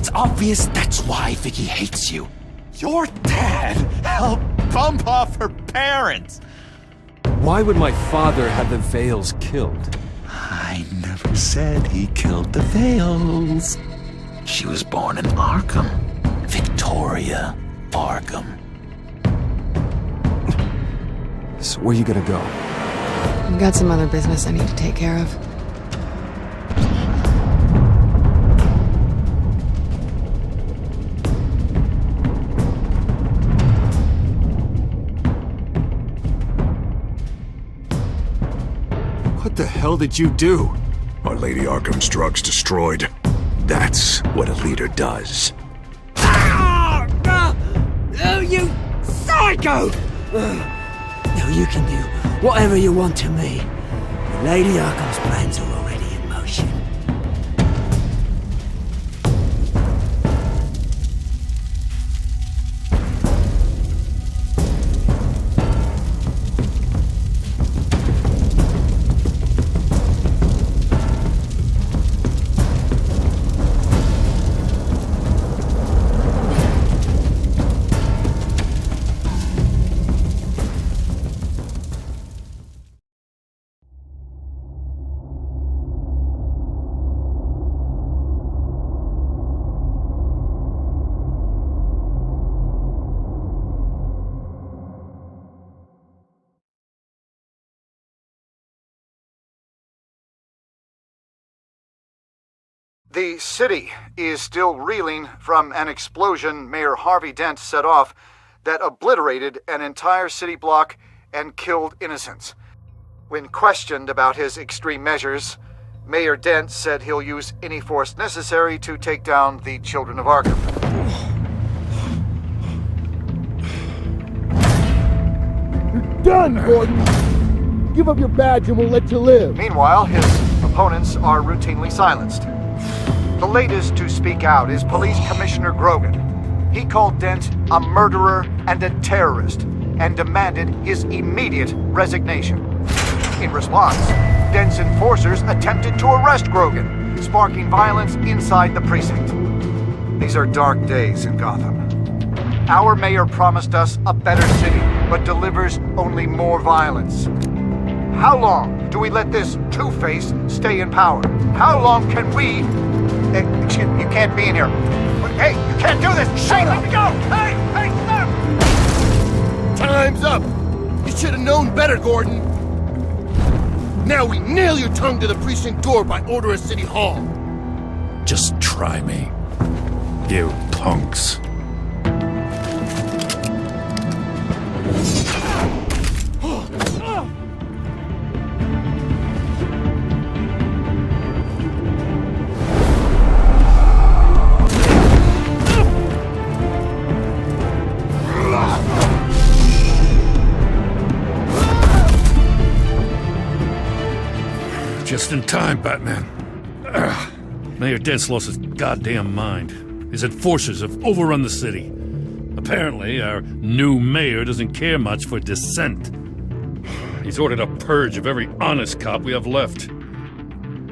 It's obvious that's why Vicky hates you. Your dad helped bump off her parents. Why would my father have the Vales killed? I never said he killed the Vales. She was born in Arkham. Victoria Arkham. So where you gonna go? I've got some other business I need to take care of. What the hell did you do? Our Lady Arkham's drugs destroyed. That's what a leader does. Oh, you psycho! Now you can do whatever you want to me. Lady Arkham's plans are already in motion. The city is still reeling from an explosion Mayor Harvey Dent set off that obliterated an entire city block and killed innocents. When questioned about his extreme measures, Mayor Dent said he'll use any force necessary to take down the children of Arkham. You're done, Gordon! Give up your badge and we'll let you live. Meanwhile, his opponents are routinely silenced. The latest to speak out is Police Commissioner Grogan. He called Dent a murderer and a terrorist and demanded his immediate resignation. In response, Dent's enforcers attempted to arrest Grogan, sparking violence inside the precinct. These are dark days in Gotham. Our mayor promised us a better city, but delivers only more violence. How long do we let this Two-Face stay in power? How long can we... Excuse me, you can't be in here. Hey, you can't do this! Shane, let me go! Hey, stop! Time's up! You should have known better, Gordon! Now we nail your tongue to the precinct door by order of City Hall! Just try me, you punks. Just in time, Batman. Mayor Dent's lost his goddamn mind. His enforcers have overrun the city. Apparently, our new mayor doesn't care much for dissent. He's ordered a purge of every honest cop we have left.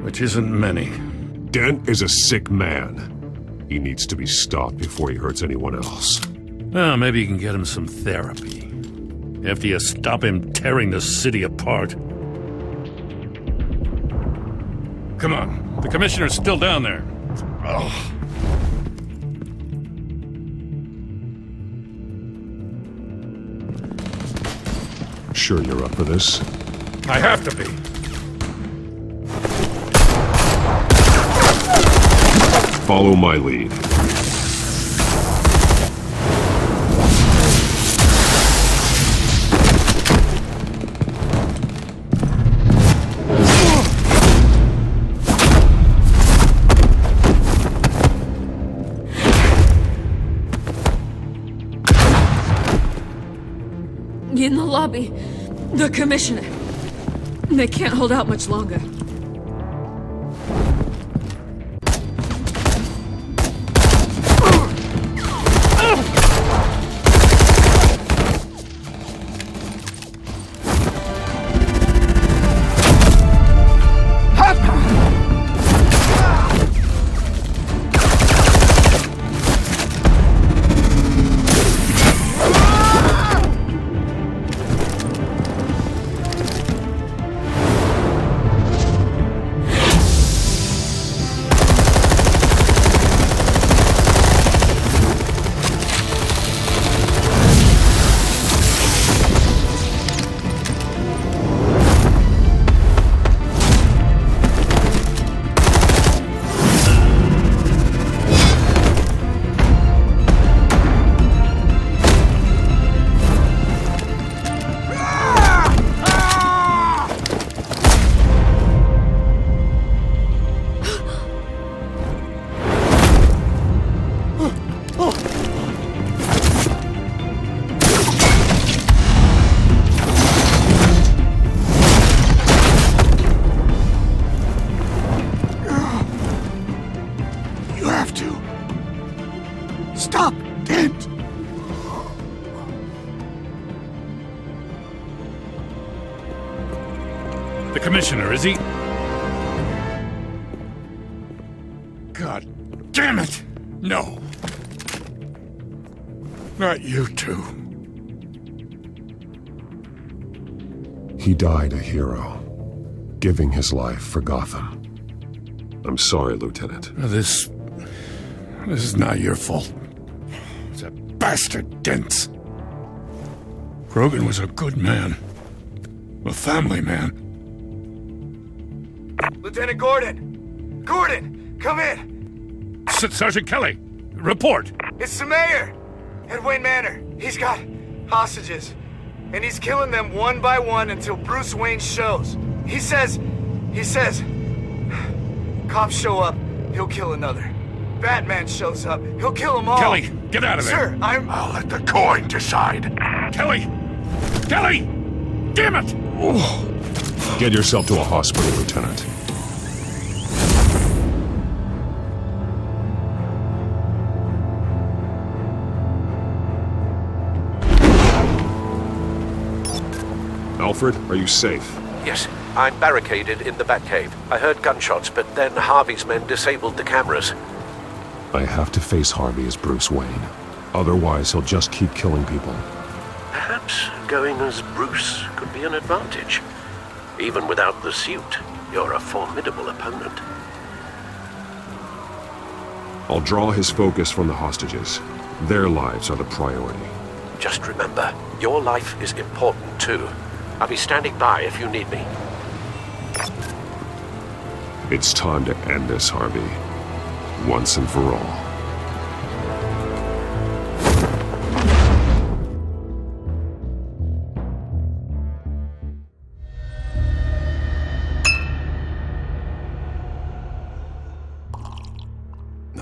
Which isn't many. Dent is a sick man. He needs to be stopped before he hurts anyone else. Well, maybe you can get him some therapy. After you stop him tearing the city apart. Come on, the commissioner's still down there. Oh. Sure you're up for this? I have to be. Follow my lead. In the lobby, the commissioner. They can't hold out much longer. The commissioner, is he? God damn it! No. Not you two. He died a hero, giving his life for Gotham. I'm sorry, Lieutenant. This is not your fault. It's a bastard Dent. Grogan was a good man. A family man. Lieutenant Gordon! Gordon! Come in! Sergeant Kelly, report! It's the mayor! At Wayne Manor. He's got hostages. And he's killing them one by one until Bruce Wayne shows. He says... Cops show up, he'll kill another. Batman shows up, he'll kill them all. Kelly, get out of there! Sir, I'll let the coin decide. Kelly! Kelly! Damn it! Get yourself to a hospital, Lieutenant. Alfred, are you safe? Yes, I'm barricaded in the Batcave. I heard gunshots, but then Harvey's men disabled the cameras. I have to face Harvey as Bruce Wayne. Otherwise, he'll just keep killing people. Perhaps going as Bruce could be an advantage. Even without the suit, you're a formidable opponent. I'll draw his focus from the hostages. Their lives are the priority. Just remember, your life is important too. I'll be standing by if you need me. It's time to end this, Harvey. Once and for all.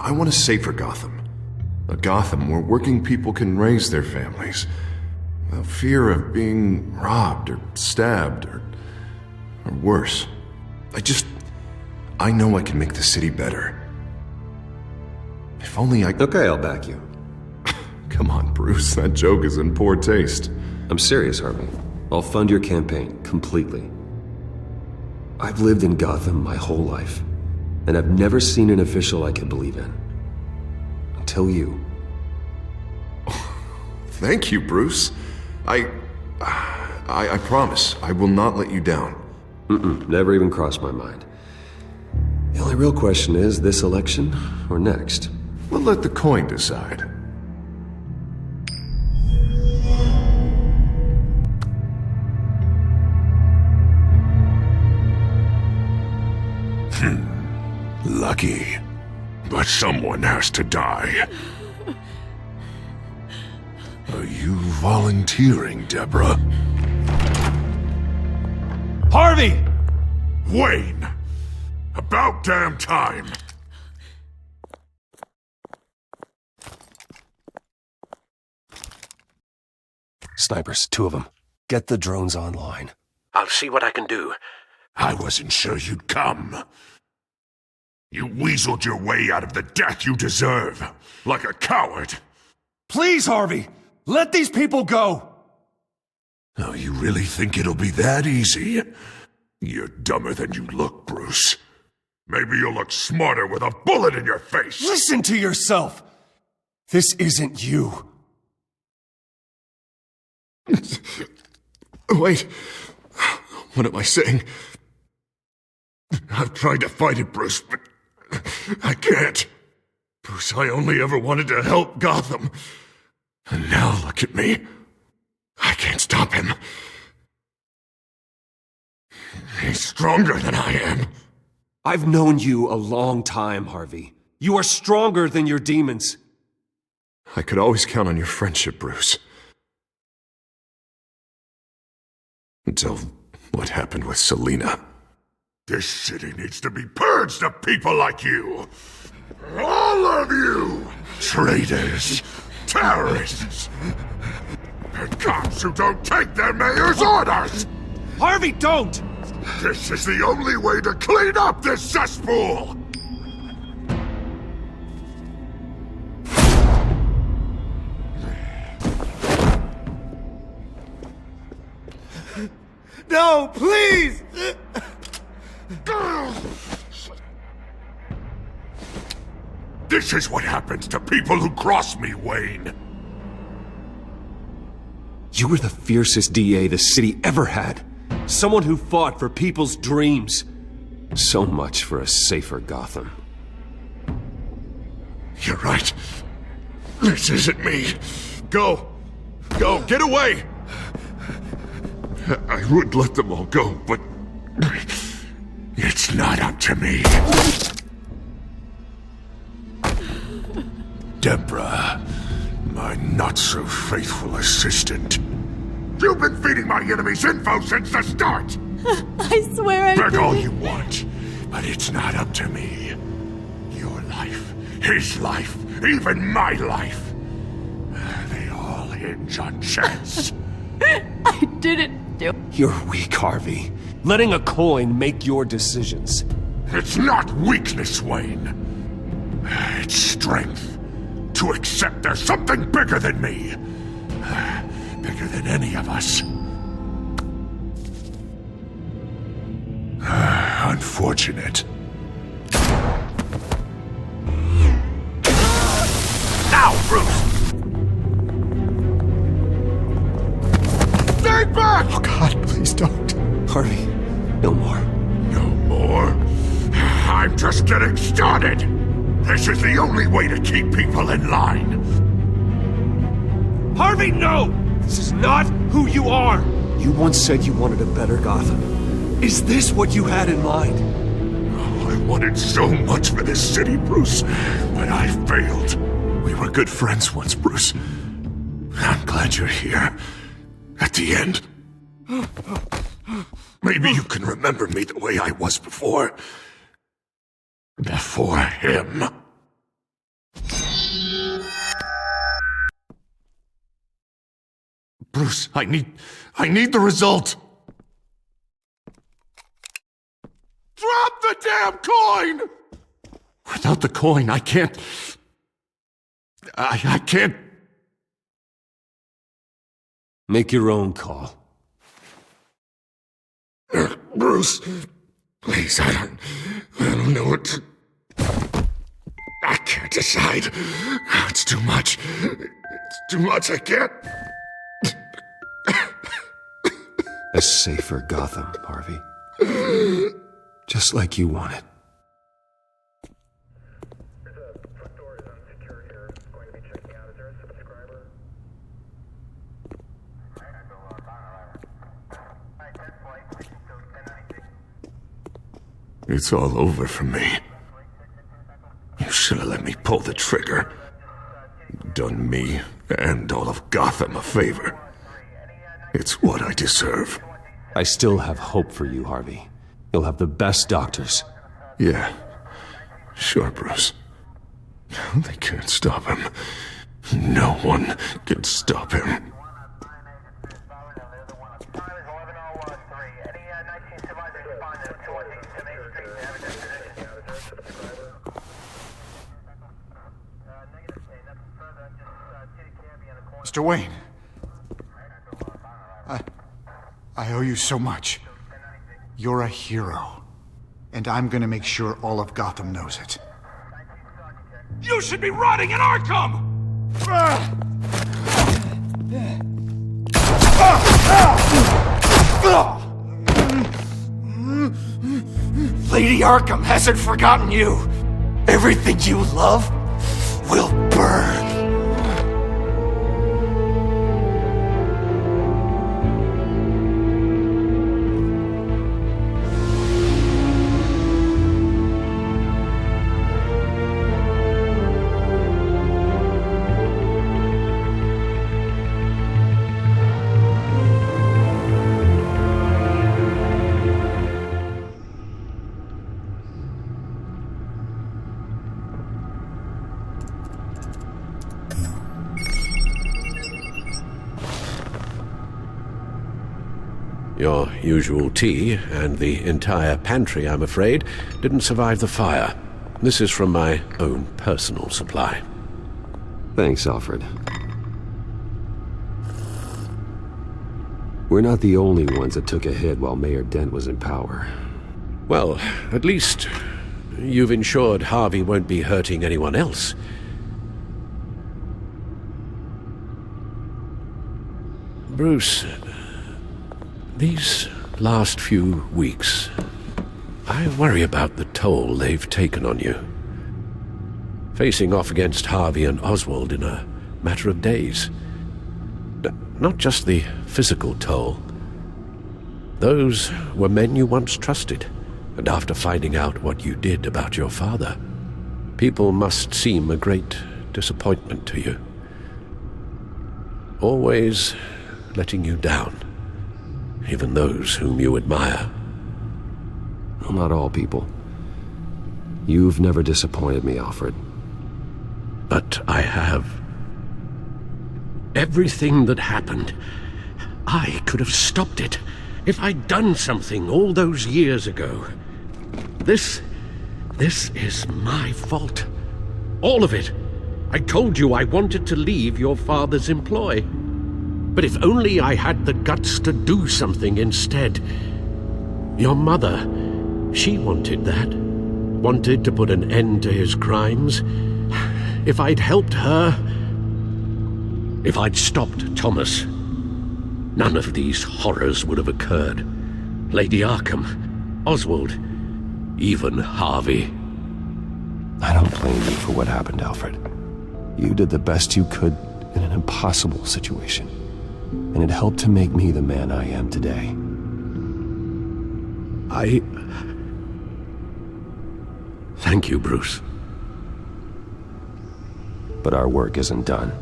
I want a safer Gotham. A Gotham where working people can raise their families without fear of being robbed or stabbed or worse. I know I can make the city better. If only I... Okay, I'll back you. Come on, Bruce, that joke is in poor taste. I'm serious, Harvey. I'll fund your campaign, completely. I've lived in Gotham my whole life, and I've never seen an official I can believe in. Until you. Thank you, Bruce. I promise, I will not let you down. Never even crossed my mind. The only real question is, this election or next? We'll let the coin decide. Lucky. But someone has to die. Are you volunteering, Deborah? Harvey! Wayne! About damn time! Snipers, 2 of them. Get the drones online. I'll see what I can do. I wasn't sure you'd come. You weaseled your way out of the death you deserve, like a coward. Please, Harvey! Let these people go! Oh, you really think it'll be that easy? You're dumber than you look, Bruce. Maybe you'll look smarter with a bullet in your face. Listen to yourself! This isn't you. Wait. What am I saying? I've tried to fight it, Bruce, but I can't. Bruce, I only ever wanted to help Gotham. And now look at me. I can't stop him. He's stronger than I am. I've known you a long time, Harvey. You are stronger than your demons. I could always count on your friendship, Bruce. Until what happened with Selina. This city needs to be purged of people like you. All of you! Traitors, terrorists, and cops who don't take their mayor's orders! Harvey, don't! This is the only way to clean up this cesspool! No, please! This is what happens to people who cross me, Wayne. You were the fiercest DA the city ever had. Someone who fought for people's dreams. So much for a safer Gotham. You're right. This isn't me. Go. Go, get away! I would let them all go, but it's not up to me. Deborah, my not-so-faithful assistant. You've been feeding my enemies info since the start! I swear I Beg didn't. all you want, but it's not up to me. Your life, his life, even my life. They all hinge on chance. I didn't do it. You're weak, Harvey. Letting a coin make your decisions. It's not weakness, Wayne. It's strength. To accept there's something bigger than me. Bigger than any of us. Unfortunate. Now, Bruce! Stay back! Oh God, please don't. Harvey, no more. No more? I'm just getting started! This is the only way to keep people in line! Harvey, no! This is not who you are! You once said you wanted a better Gotham. Is this what you had in mind? Oh, I wanted so much for this city, Bruce, but I failed. We were good friends once, Bruce. I'm glad you're here. At the end. Maybe you can remember me the way I was before. Before him. Bruce, I need the result. Drop the damn coin! Without the coin, I can't... I can't... Make your own call. Bruce, please, I don't know what to... I can't decide. It's too much. It's too much, I can't... A safer Gotham, Harvey. Just like you wanted. It's all over for me. You should have let me pull the trigger. Done me and all of Gotham a favor. It's what I deserve. I still have hope for you, Harvey. You'll have the best doctors. Yeah. Sure, Bruce. They can't stop him. No one can stop him. Mr. Wayne. I owe you so much. You're a hero. And I'm gonna make sure all of Gotham knows it. You should be rotting in Arkham! Lady Arkham hasn't forgotten you. Everything you love will burn. Your usual tea and the entire pantry, I'm afraid, didn't survive the fire. This is from my own personal supply. Thanks, Alfred. We're not the only ones that took a hit while Mayor Dent was in power. Well, at least you've ensured Harvey won't be hurting anyone else. Bruce, these last few weeks, I worry about the toll they've taken on you. Facing off against Harvey and Oswald in a matter of days. Not just the physical toll. Those were men you once trusted, and after finding out what you did about your father, people must seem a great disappointment to you. Always letting you down, even those whom you admire. Well, not all people. You've never disappointed me, Alfred. But I have. Everything that happened, I could have stopped it if I'd done something all those years ago. This is my fault. All of it. I told you I wanted to leave your father's employ. But if only I had the guts to do something instead. Your mother, she wanted that. Wanted to put an end to his crimes. If I'd helped her, if I'd stopped Thomas, none of these horrors would have occurred. Lady Arkham, Oswald, even Harvey. I don't blame you for what happened, Alfred. You did the best you could in an impossible situation, and it helped to make me the man I am today. Thank you, Bruce. But our work isn't done.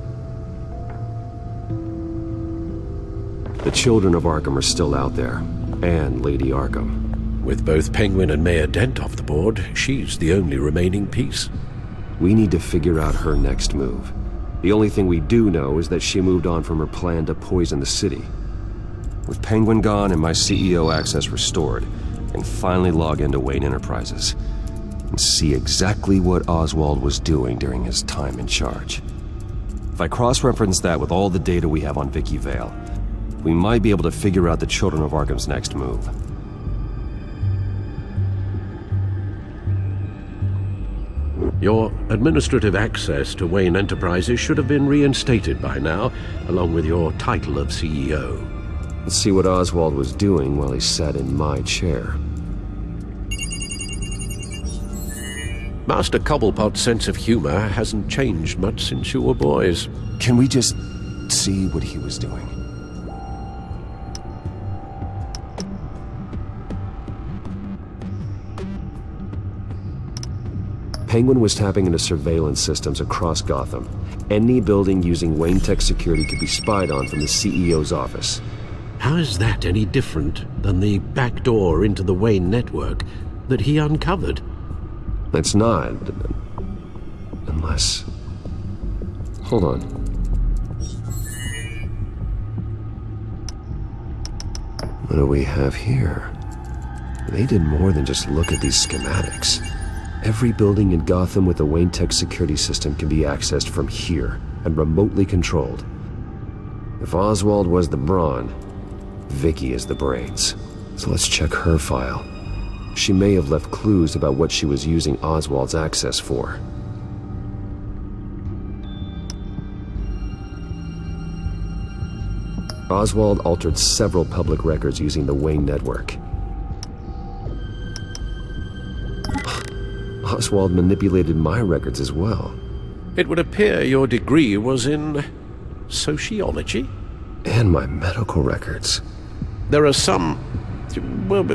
The children of Arkham are still out there, and Lady Arkham. With both Penguin and Mayor Dent off the board, she's the only remaining piece. We need to figure out her next move. The only thing we do know is that she moved on from her plan to poison the city. With Penguin gone and my CEO access restored, I can finally log into Wayne Enterprises and see exactly what Oswald was doing during his time in charge. If I cross-reference that with all the data we have on Vicky Vale, we might be able to figure out the Children of Arkham's next move. Your administrative access to Wayne Enterprises should have been reinstated by now, along with your title of CEO. Let's see what Oswald was doing while he sat in my chair. Master Cobblepot's sense of humor hasn't changed much since you were boys. Can we just see what he was doing? Penguin was tapping into surveillance systems across Gotham. Any building using Wayne Tech security could be spied on from the CEO's office. How is that any different than the back door into the Wayne network that he uncovered? It's not. Unless... Hold on. What do we have here? They did more than just look at these schematics. Every building in Gotham with a Wayne Tech security system can be accessed from here and remotely controlled. If Oswald was the brawn, Vicky is the brains. So let's check her file. She may have left clues about what she was using Oswald's access for. Oswald altered several public records using the Wayne network. Oswald manipulated my records as well. It would appear your degree was in sociology? And my medical records. There are some, well,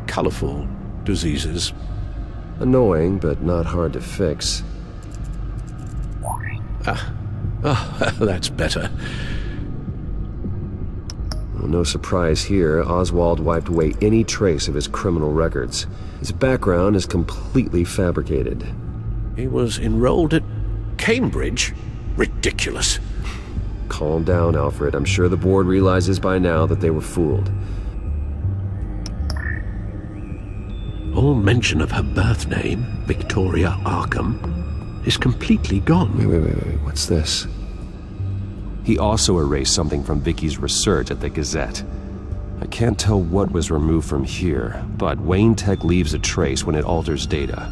colorful diseases. Annoying, but not hard to fix. That's better. Well, no surprise here, Oswald wiped away any trace of his criminal records. His background is completely fabricated. He was enrolled at Cambridge? Ridiculous. Calm down, Alfred. I'm sure the board realizes by now that they were fooled. All mention of her birth name, Victoria Arkham, is completely gone. Wait. What's this? He also erased something from Vicky's research at the Gazette. I can't tell what was removed from here, but Wayne Tech leaves a trace when it alters data.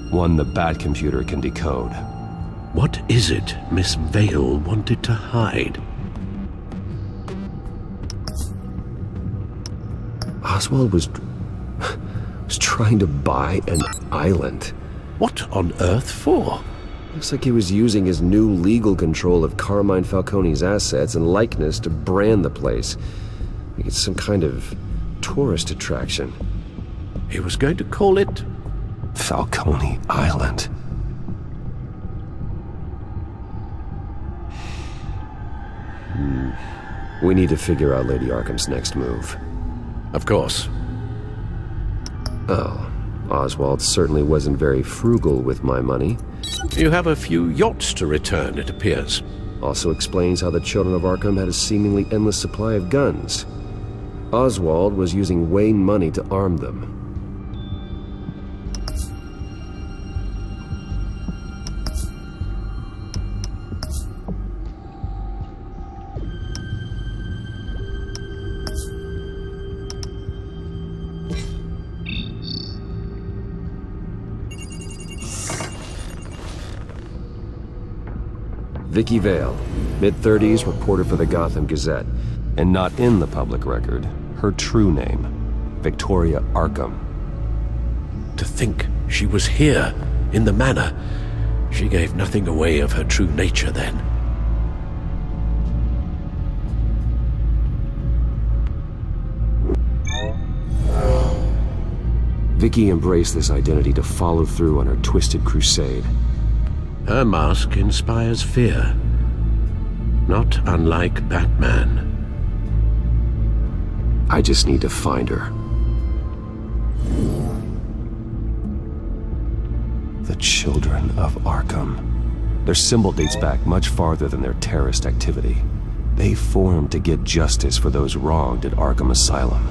One the Bat computer can decode. What is it Miss Vale wanted to hide? Oswald was trying to buy an island. What on earth for? Looks like he was using his new legal control of Carmine Falcone's assets and likeness to brand the place. Like it's some kind of tourist attraction. He was going to call it Falcone Island. We need to figure out Lady Arkham's next move. Of course. Oh, Oswald certainly wasn't very frugal with my money. You have a few yachts to return, it appears. Also explains how the children of Arkham had a seemingly endless supply of guns. Oswald was using Wayne money to arm them. Vicky Vale, mid-30s, reporter for the Gotham Gazette, and not in the public record, her true name, Victoria Arkham. To think she was here, in the manor. She gave nothing away of her true nature then. Vicky embraced this identity to follow through on her twisted crusade. Her mask inspires fear. Not unlike Batman. I just need to find her. The Children of Arkham. Their symbol dates back much farther than their terrorist activity. They formed to get justice for those wronged at Arkham Asylum.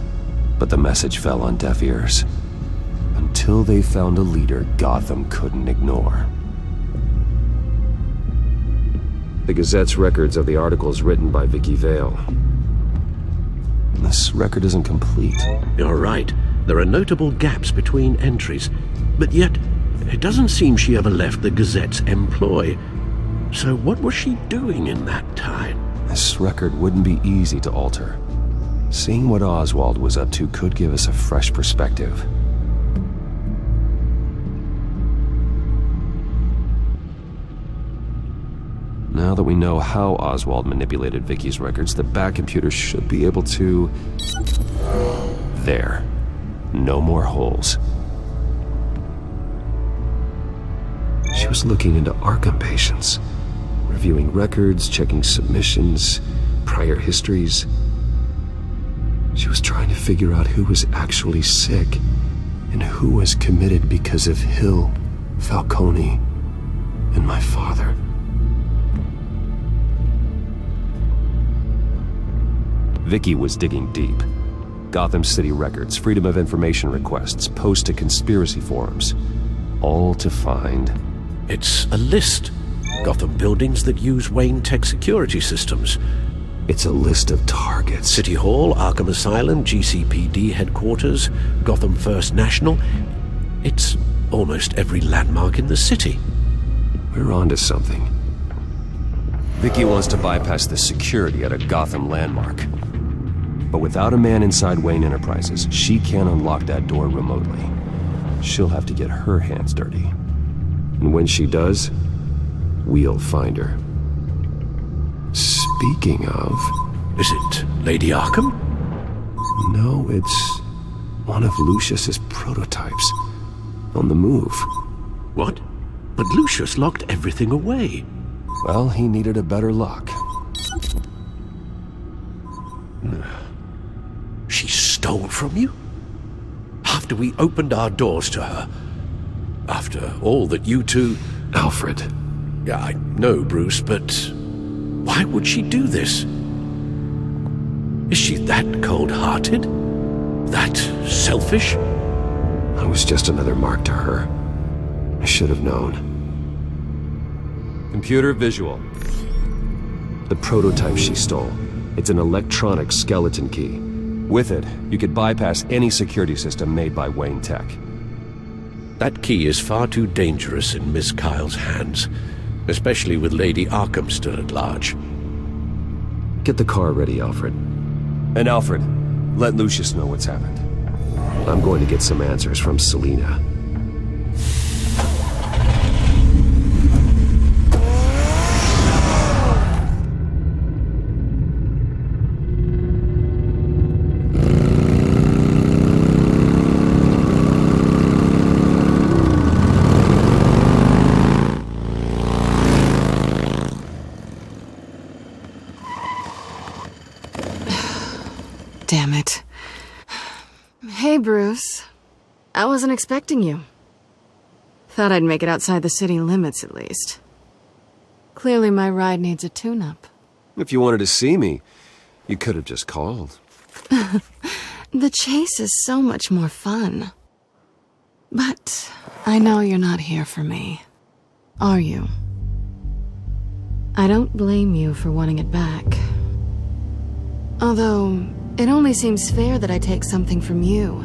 But the message fell on deaf ears. Until they found a leader Gotham couldn't ignore. The Gazette's records of the articles written by Vicky Vale. This record isn't complete. You're right. There are notable gaps between entries. But yet, it doesn't seem she ever left the Gazette's employ. So what was she doing in that time? This record wouldn't be easy to alter. Seeing what Oswald was up to could give us a fresh perspective. Now that we know how Oswald manipulated Vicky's records, the Bat computer should be able to... There. No more holes. She was looking into Arkham patients, reviewing records, checking submissions, prior histories. She was trying to figure out who was actually sick and who was committed because of Hill, Falcone, and my father. Vicky was digging deep. Gotham City records, Freedom of Information requests, posts to conspiracy forums. All to find... It's a list. Gotham buildings that use Wayne Tech security systems. It's a list of targets. City Hall, Arkham Asylum, GCPD headquarters, Gotham First National. It's almost every landmark in the city. We're onto something. Vicky wants to bypass the security at a Gotham landmark. But without a man inside Wayne Enterprises, she can't unlock that door remotely. She'll have to get her hands dirty. And when she does, we'll find her. Speaking of... Is it Lady Arkham? No, it's one of Lucius's prototypes. On the move. What? But Lucius locked everything away. Well, he needed a better lock. She stole from you? After we opened our doors to her? After all that you two... Alfred. Yeah, I know, Bruce, but... why would she do this? Is she that cold-hearted? That selfish? I was just another mark to her. I should have known. Computer visual. The prototype she stole. It's an electronic skeleton key. With it, you could bypass any security system made by Wayne Tech. That key is far too dangerous in Miss Kyle's hands, especially with Lady Arkham still at large. Get the car ready, Alfred. And Alfred, let Lucius know what's happened. I'm going to get some answers from Selina. Damn it. Hey, Bruce. I wasn't expecting you. Thought I'd make it outside the city limits, at least. Clearly my ride needs a tune-up. If you wanted to see me, you could have just called. The chase is so much more fun. But I know you're not here for me. Are you? I don't blame you for wanting it back. Although, it only seems fair that I take something from you.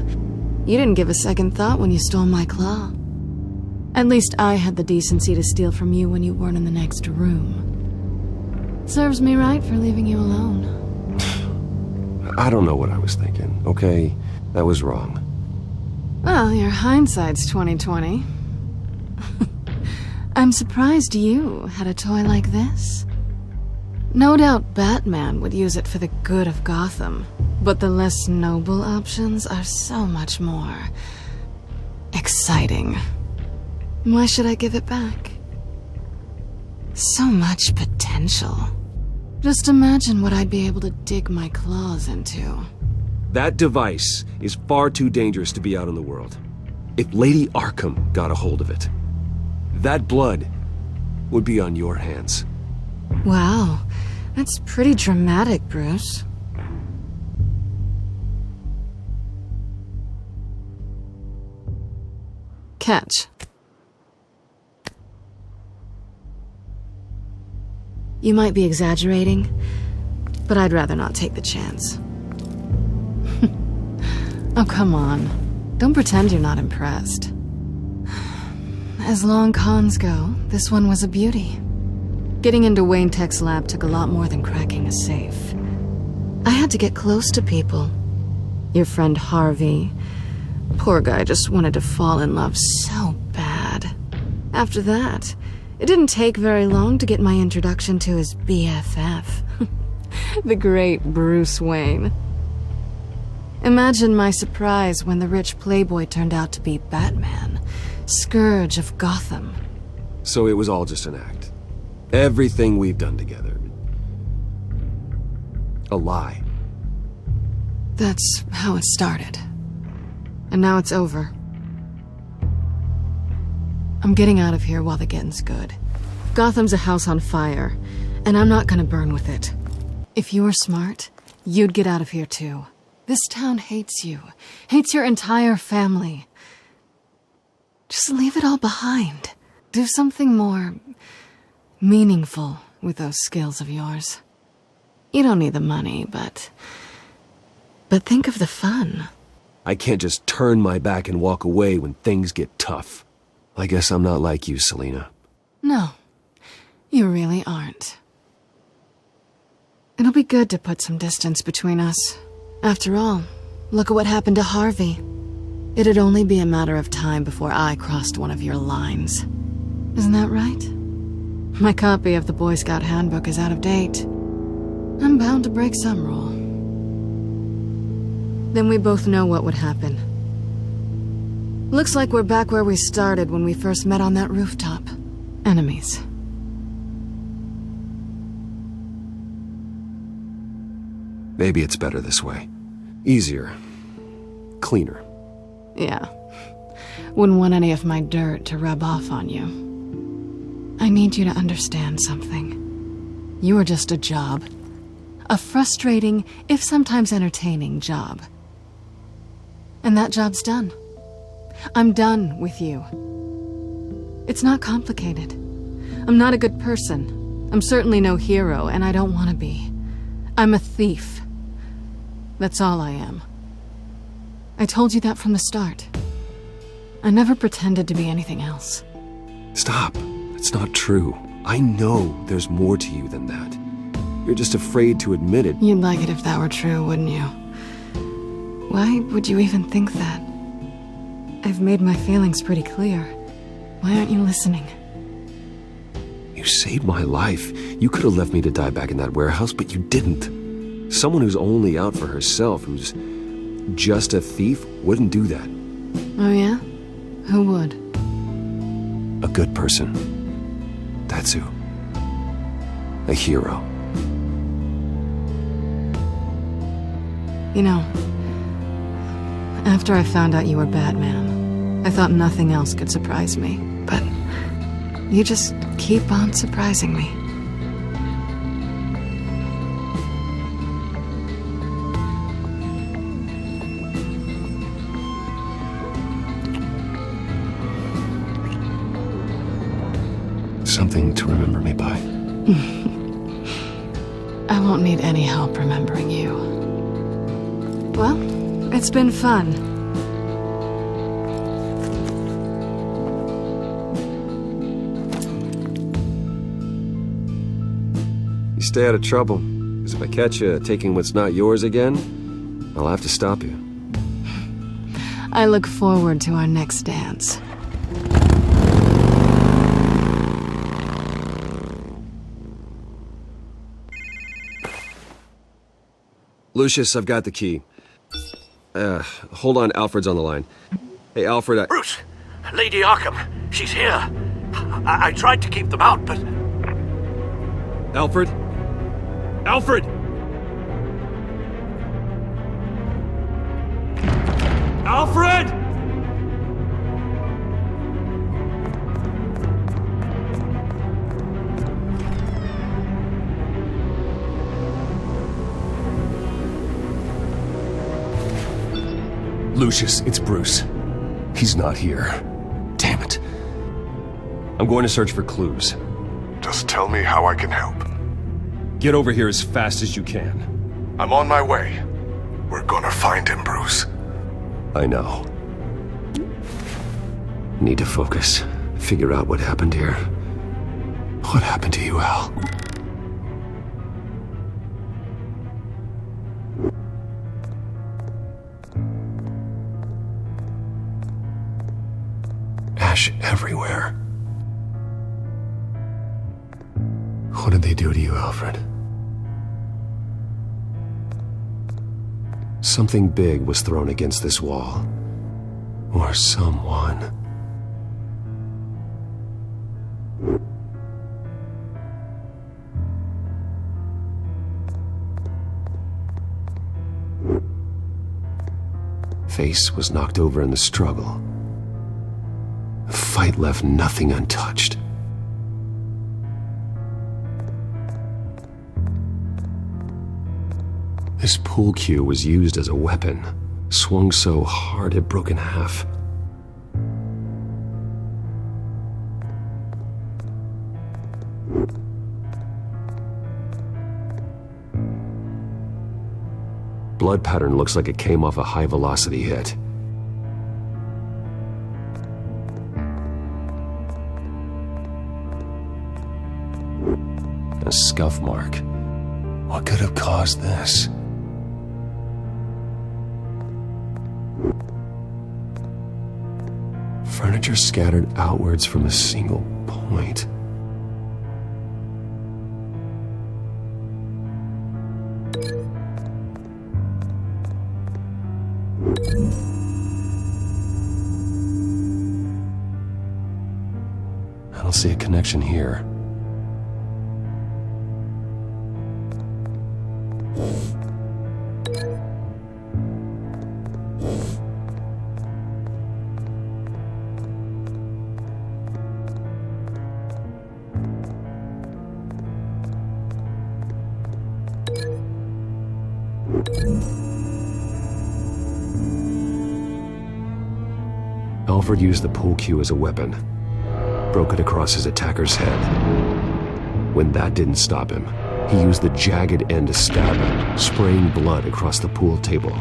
You didn't give a second thought when you stole my claw. At least I had the decency to steal from you when you weren't in the next room. Serves me right for leaving you alone. I don't know what I was thinking, okay? That was wrong. Well, your hindsight's 20/20. I'm surprised you had a toy like this. No doubt Batman would use it for the good of Gotham, but the less noble options are so much more exciting. Why should I give it back? So much potential. Just imagine what I'd be able to dig my claws into. That device is far too dangerous to be out in the world. If Lady Arkham got a hold of it, that blood would be on your hands. Wow, that's pretty dramatic, Bruce. Catch. You might be exaggerating, but I'd rather not take the chance. Oh, come on. Don't pretend you're not impressed. As long cons go, this one was a beauty. Getting into Wayne Tech's lab took a lot more than cracking a safe. I had to get close to people. Your friend Harvey. Poor guy just wanted to fall in love so bad. After that, it didn't take very long to get my introduction to his BFF. The great Bruce Wayne. Imagine my surprise when the rich playboy turned out to be Batman, Scourge of Gotham. So it was all just an act. Everything we've done together. A lie. That's how it started. And now it's over. I'm getting out of here while the getting's good. Gotham's a house on fire, and I'm not gonna burn with it. If you were smart, you'd get out of here too. This town hates you, hates your entire family. Just leave it all behind. Do something more meaningful with those skills of yours. You don't need the money, but think of the fun. I can't just turn my back and walk away when things get tough. I guess I'm not like you, Selina. No, you really aren't. It'll be good to put some distance between us. After all, look at what happened to Harvey. It'd only be a matter of time before I crossed one of your lines. Isn't that right? My copy of the Boy Scout Handbook is out of date. I'm bound to break some rule. Then we both know what would happen. Looks like we're back where we started when we first met on that rooftop. Enemies. Maybe it's better this way. Easier. Cleaner. Yeah. Wouldn't want any of my dirt to rub off on you. I need you to understand something. You are just a job. A frustrating, if sometimes entertaining, job. And that job's done. I'm done with you. It's not complicated. I'm not a good person. I'm certainly no hero, and I don't want to be. I'm a thief. That's all I am. I told you that from the start. I never pretended to be anything else. Stop. It's not true. I know there's more to you than that. You're just afraid to admit it. You'd like it if that were true, wouldn't you? Why would you even think that? I've made my feelings pretty clear. Why aren't you listening? You saved my life. You could have left me to die back in that warehouse, but you didn't. Someone who's only out for herself, who's just a thief, wouldn't do that. Oh yeah? Who would? A good person. That's who. A hero. You know, after I found out you were Batman, I thought nothing else could surprise me. But you just keep on surprising me. Something to remember me by. I won't need any help remembering you. Well, it's been fun. You stay out of trouble, because if I catch you taking what's not yours again, I'll have to stop you. I look forward to our next dance. Lucius, I've got the key. Hold on, Alfred's on the line. Hey, Alfred, Bruce! Lady Arkham, she's here. I tried to keep them out, but... Alfred? Alfred! Alfred! Lucius, it's Bruce. He's not here. Damn it. I'm going to search for clues. Just tell me how I can help. Get over here as fast as you can. I'm on my way. We're gonna find him, Bruce. I know. Need to focus. Figure out what happened here. What happened to you, Al? Ash everywhere. What did they do to you, Alfred? Something big was thrown against this wall. Or someone. Face was knocked over in the struggle. The fight left nothing untouched. This pool cue was used as a weapon, swung so hard it broke in half. Blood pattern looks like it came off a high-velocity hit. A scuff mark. What could have caused this? Furniture scattered outwards from a single point. I don't see a connection here. Alfred used the pool cue as a weapon, broke it across his attacker's head. When that didn't stop him, He used the jagged end to stab her, spraying blood across the pool table.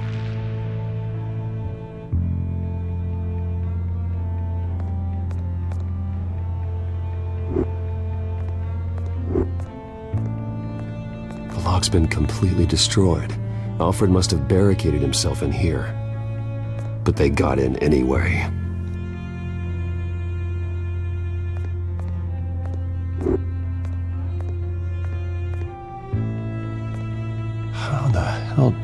The lock's been completely destroyed. Alfred must have barricaded himself in here. But they got in anyway. How the hell...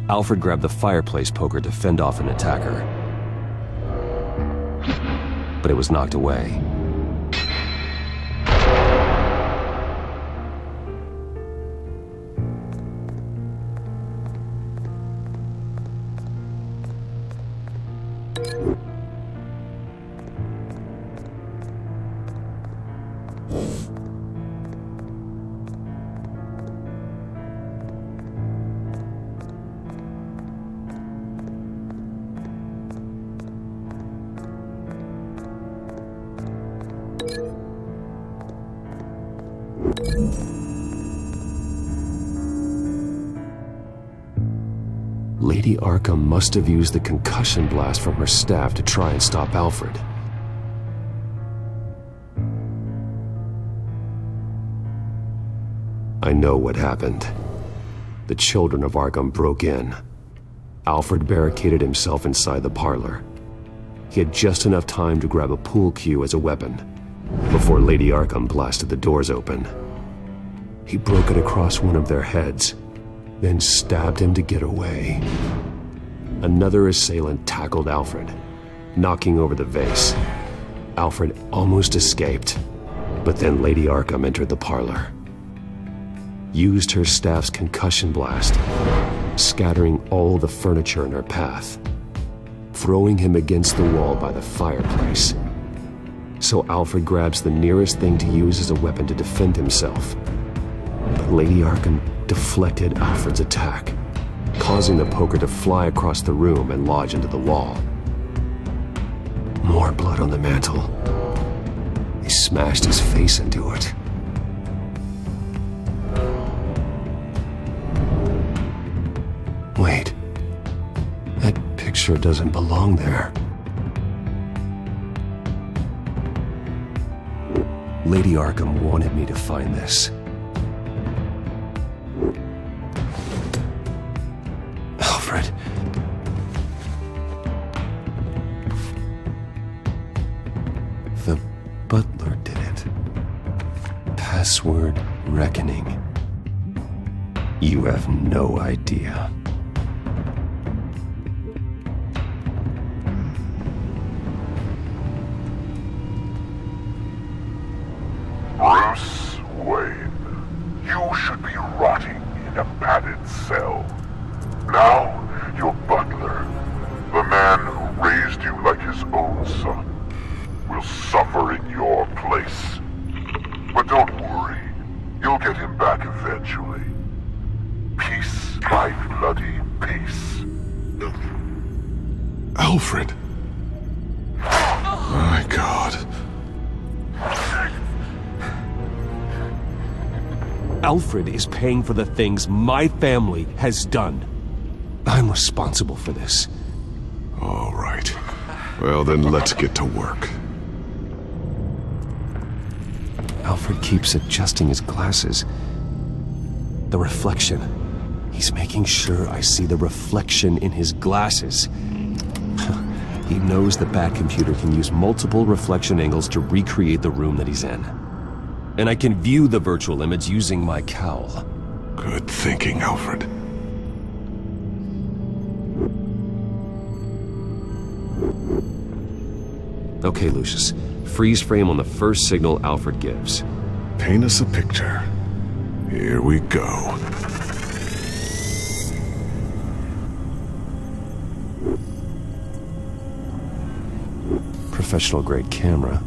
Alfred grabbed the fireplace poker to fend off an attacker. But it was knocked away. Lady Arkham must have used the concussion blast from her staff to try and stop Alfred. I know what happened. The children of Arkham broke in. Alfred barricaded himself inside the parlor. He had just enough time to grab a pool cue as a weapon before Lady Arkham blasted the doors open. He broke it across one of their heads, then stabbed him to get away. Another assailant tackled Alfred, knocking over the vase. Alfred almost escaped, but then Lady Arkham entered the parlor. Used her staff's concussion blast, scattering all the furniture in her path, throwing him against the wall by the fireplace. So Alfred grabs the nearest thing to use as a weapon to defend himself. But Lady Arkham deflected Alfred's attack, causing the poker to fly across the room and lodge into the wall. More blood on the mantel. He smashed his face into it. Wait, that picture doesn't belong there. Lady Arkham wanted me to find this. Alfred. The butler did it. Password reckoning. You have no idea. Bruce Wayne, you should be rotting in a padded cell. Now, your butler, the man who raised you like his own son, will suffer in your place. But don't worry, you'll get him back eventually. Peace by bloody peace. Alfred. My God. Alfred is paying for the things my family has done. I'm responsible for this. All right. Well, then let's get to work. Alfred keeps adjusting his glasses. The reflection. He's making sure I see the reflection in his glasses. He knows the Batcomputer can use multiple reflection angles to recreate the room that he's in. And I can view the virtual image using my cowl. Good thinking, Alfred. Okay, Lucius. Freeze frame on the first signal Alfred gives. Paint us a picture. Here we go. Professional-grade camera.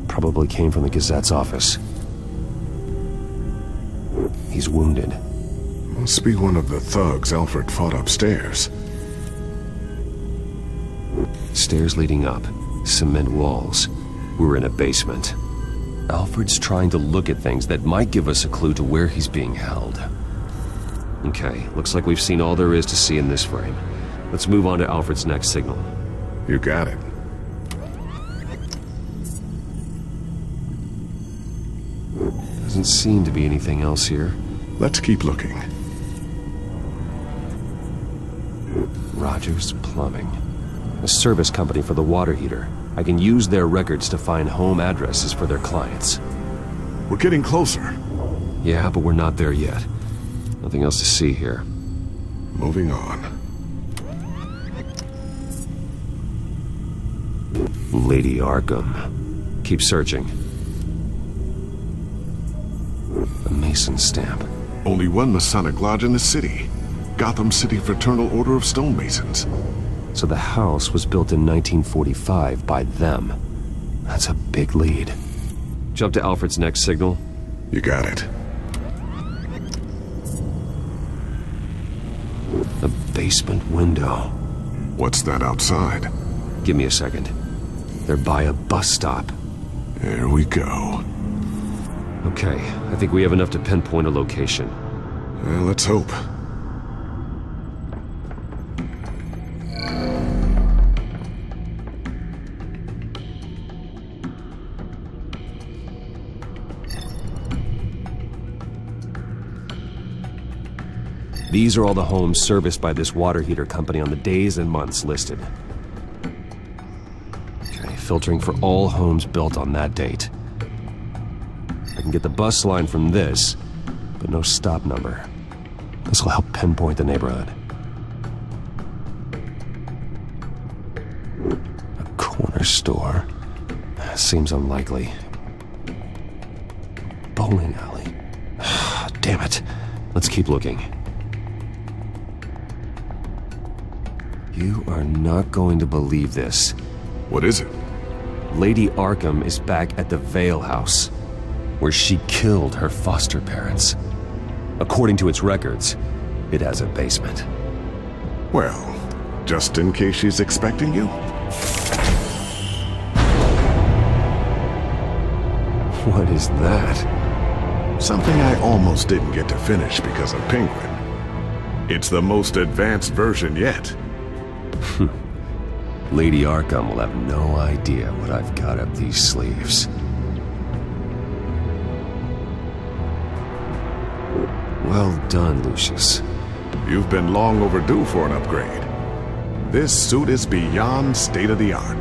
Probably came from the Gazette's office. He's wounded. Must be one of the thugs Alfred fought upstairs. Stairs leading up, cement walls. We're in a basement. Alfred's trying to look at things that might give us a clue to where he's being held. Okay, looks like we've seen all there is to see in this frame. Let's move on to Alfred's next signal. You got it. Doesn't seem to be anything else here. Let's keep looking. Rogers Plumbing. A service company for the water heater. I can use their records to find home addresses for their clients. We're getting closer. Yeah, but we're not there yet. Nothing else to see here. Moving on. Lady Arkham. Keep searching. A Mason stamp. Only one Masonic lodge in the city. Gotham City Fraternal Order of Stonemasons. So the house was built in 1945 by them. That's a big lead. Jump to Alfred's next signal. You got it. A basement window. What's that outside? Give me a second. They're by a bus stop. There we go. Okay, I think we have enough to pinpoint a location. Let's hope. These are all the homes serviced by this water heater company on the days and months listed. Okay, filtering for all homes built on that date. I can get the bus line from this, but no stop number. This will help pinpoint the neighborhood. A corner store. Seems unlikely. Bowling alley. Damn it. Let's keep looking. You are not going to believe this. What is it? Lady Arkham is back at the Vale House, where she killed her foster parents. According to its records, it has a basement. Well, just in case she's expecting you? What is that? Something I almost didn't get to finish because of Penguin. It's the most advanced version yet. Lady Arkham will have no idea what I've got up these sleeves. Well done, Lucius. You've been long overdue for an upgrade. This suit is beyond state-of-the-art.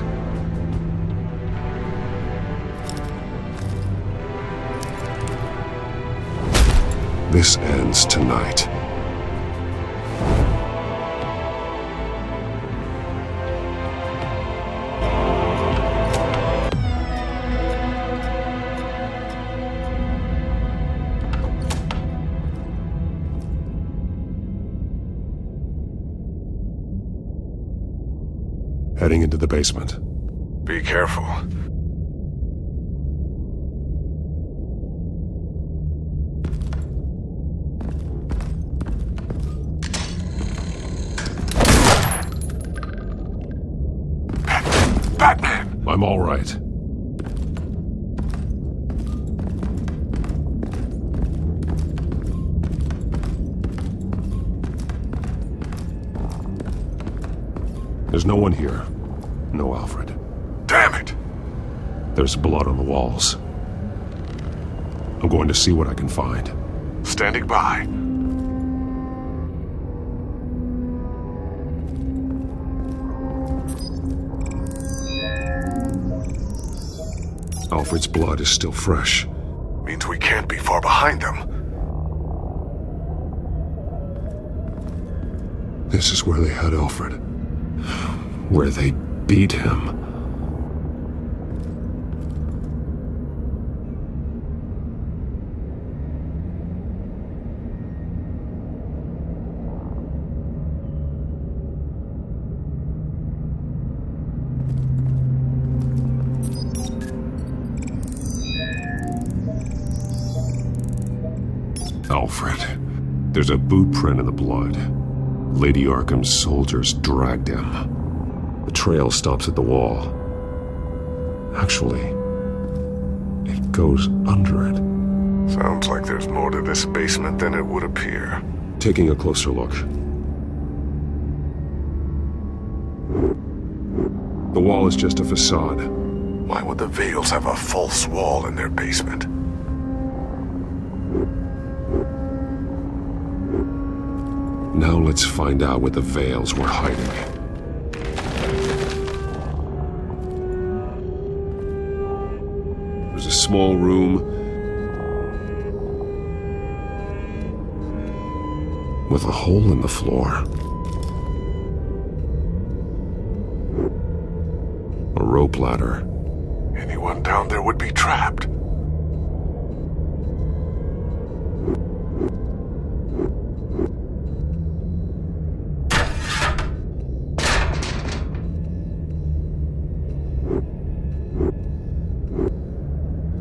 This ends tonight. Heading into the basement. Be careful. Batman! I'm all right. There's no one here. No Alfred. Damn it! There's blood on the walls. I'm going to see what I can find. Standing by. Alfred's blood is still fresh. Means we can't be far behind them. This is where they had Alfred. Where they beat him. Alfred. There's a boot print in the blood. Lady Arkham's soldiers dragged him. The trail stops at the wall. Actually, it goes under it. Sounds like there's more to this basement than it would appear. Taking a closer look. The wall is just a facade. Why would the Vales have a false wall in their basement? Now let's find out what the Vales were hiding. There's a small room with a hole in the floor. A rope ladder. Anyone down there would be trapped.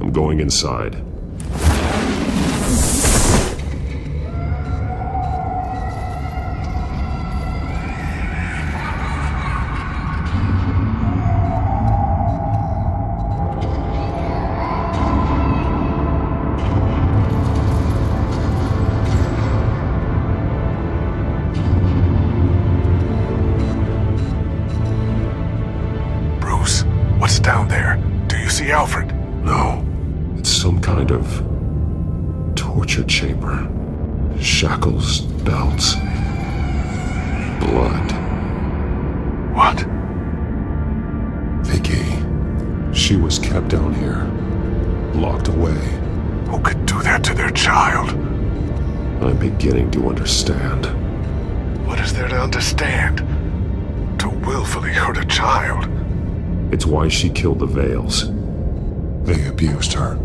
I'm going inside. Down there. Do you see Alfred? No. It's some kind of torture chamber. Shackles, belts, blood. What? Vicky. She was kept down here, locked away. Who could do that to their child? I'm beginning to understand. What is there to understand? To willfully hurt a child? It's why she killed the Vales. They abused her.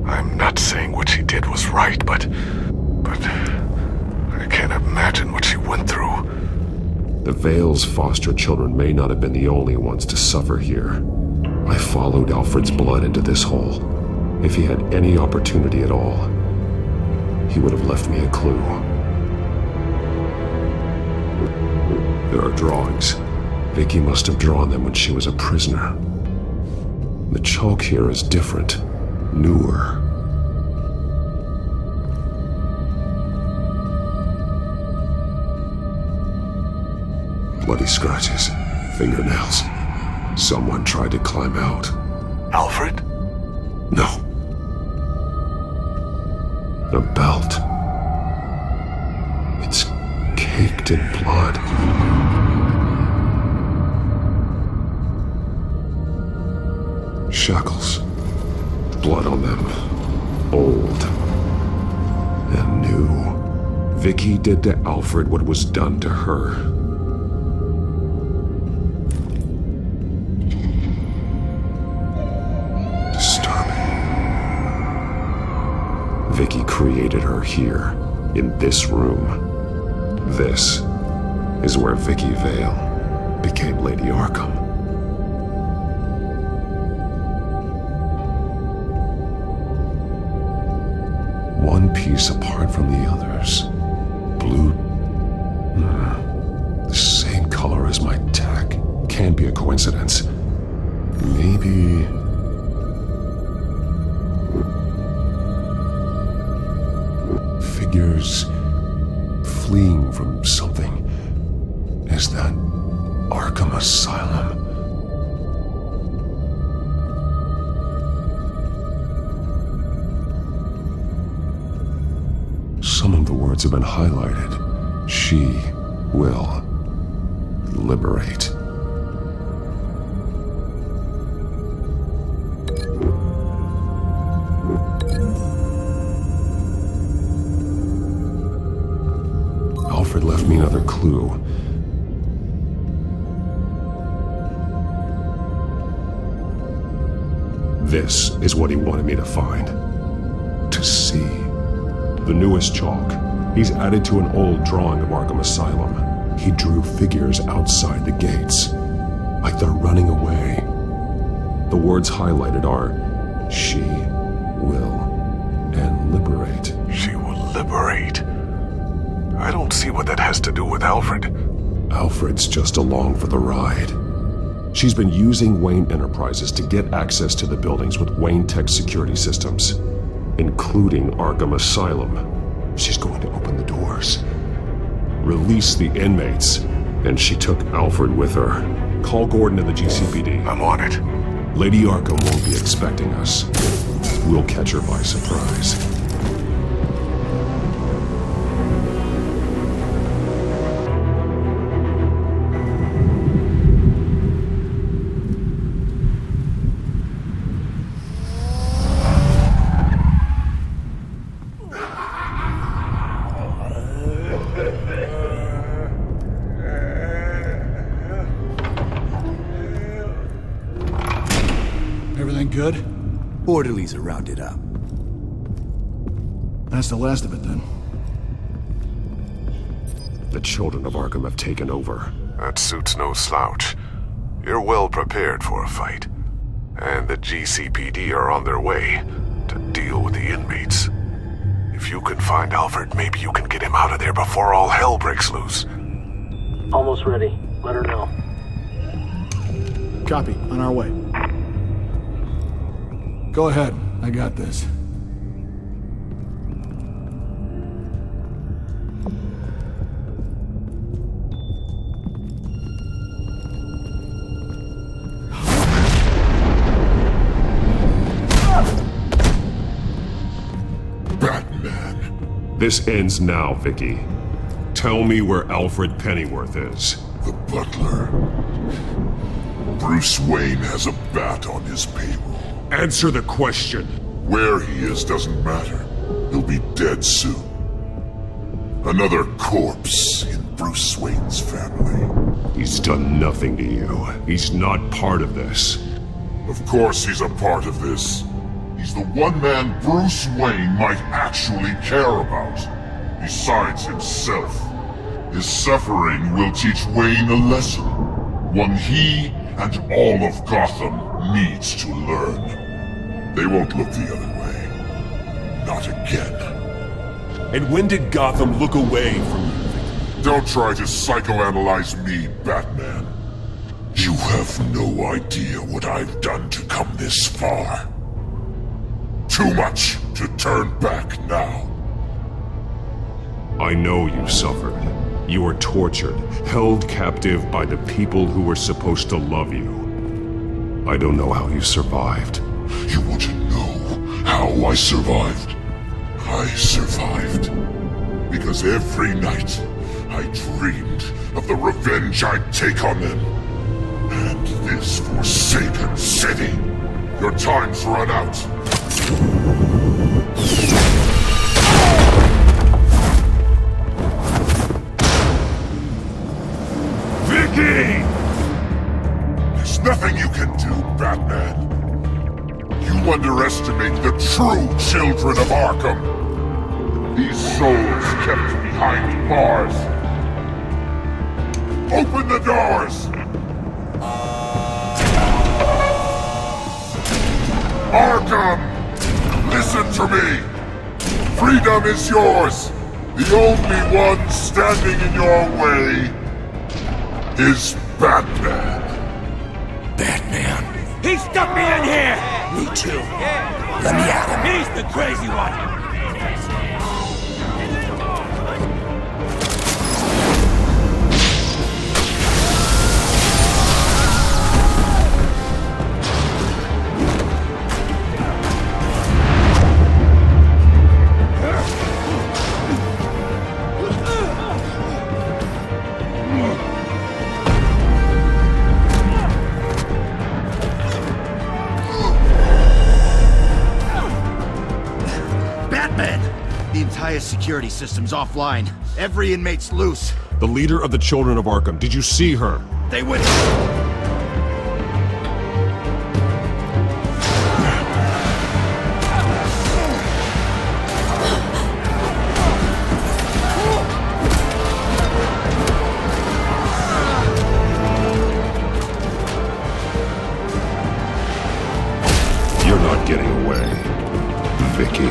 I'm not saying what she did was right, but I can't imagine what she went through. The Vales' foster children may not have been the only ones to suffer here. I followed Alfred's blood into this hole. If he had any opportunity at all, he would have left me a clue. There are drawings. Vicky must have drawn them when she was a prisoner. The chalk here is different, newer. Bloody scratches, fingernails. Someone tried to climb out. Alfred? No. A belt. It's caked in blood. Shackles. Blood on them. Old. And new. Vicky did to Alfred what was done to her. Disturbing. Vicky created her here, in this room. This is where Vicky Vale became Lady Arkham. One piece apart from the others. Blue. The same color as my tech. Can't be a coincidence. Maybe... figures fleeing from something. Is that Arkham Asylum? Some of the words have been highlighted. She will liberate. Alfred left me another clue. This is what he wanted me to find. To see. The newest chalk. He's added to an old drawing of Arkham Asylum. He drew figures outside the gates. Like they're running away. The words highlighted are, she will, and liberate. She will liberate? I don't see what that has to do with Alfred. Alfred's just along for the ride. She's been using Wayne Enterprises to get access to the buildings with Wayne Tech security systems, including Arkham Asylum. She's going to open the doors, release the inmates, and she took Alfred with her. Call Gordon and the GCPD. I'm on it. Lady Arkham won't be expecting us. We'll catch her by surprise. Everything good? Orderlies are rounded up. That's the last of it, then. The children of Arkham have taken over. That suit's no slouch. You're well prepared for a fight. And the GCPD are on their way to deal with the inmates. If you can find Alfred, maybe you can get him out of there before all hell breaks loose. Almost ready. Let her know. Copy. On our way. Go ahead. I got this. Batman. This ends now, Vicky. Tell me where Alfred Pennyworth is. The butler. Bruce Wayne has a bat on his payroll. Answer the question. Where he is doesn't matter. He'll be dead soon. Another corpse in Bruce Wayne's family. He's done nothing to you. He's not part of this. Of course he's a part of this. He's the one man Bruce Wayne might actually care about. Besides himself. His suffering will teach Wayne a lesson. One he and all of Gotham needs to learn. They won't look the other way. Not again. And when did Gotham look away from you? Don't try to psychoanalyze me, Batman. You have no idea what I've done to come this far. Too much to turn back now. I know you suffered. You were tortured, held captive by the people who were supposed to love you. I don't know how you survived. You want to know how I survived? I survived because every night I dreamed of the revenge I'd take on them. And this forsaken city. Your time's run out. Vicky! There's nothing you can do, Batman. You underestimate the true children of Arkham. These souls kept behind bars. Open the doors! Arkham! Listen to me! Freedom is yours! The only one standing in your way is Batman. Batman. He stuck me in here! Me too. Let me at him. He's the crazy one. The entire security system's offline. Every inmate's loose. The leader of the Children of Arkham, did you see her? They went... You're not getting away, Vicky.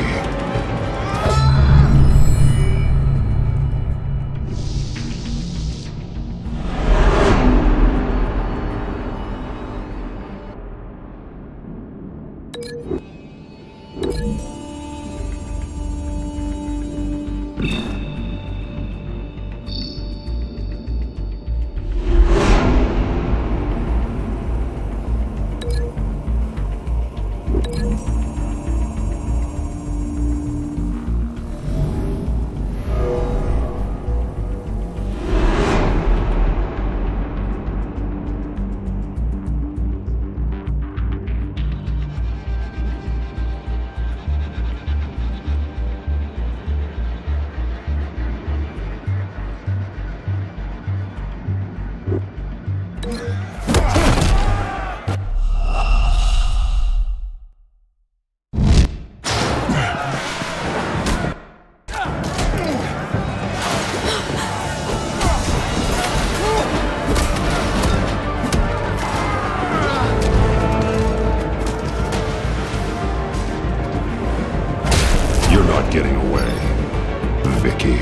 Getting away, Vicky.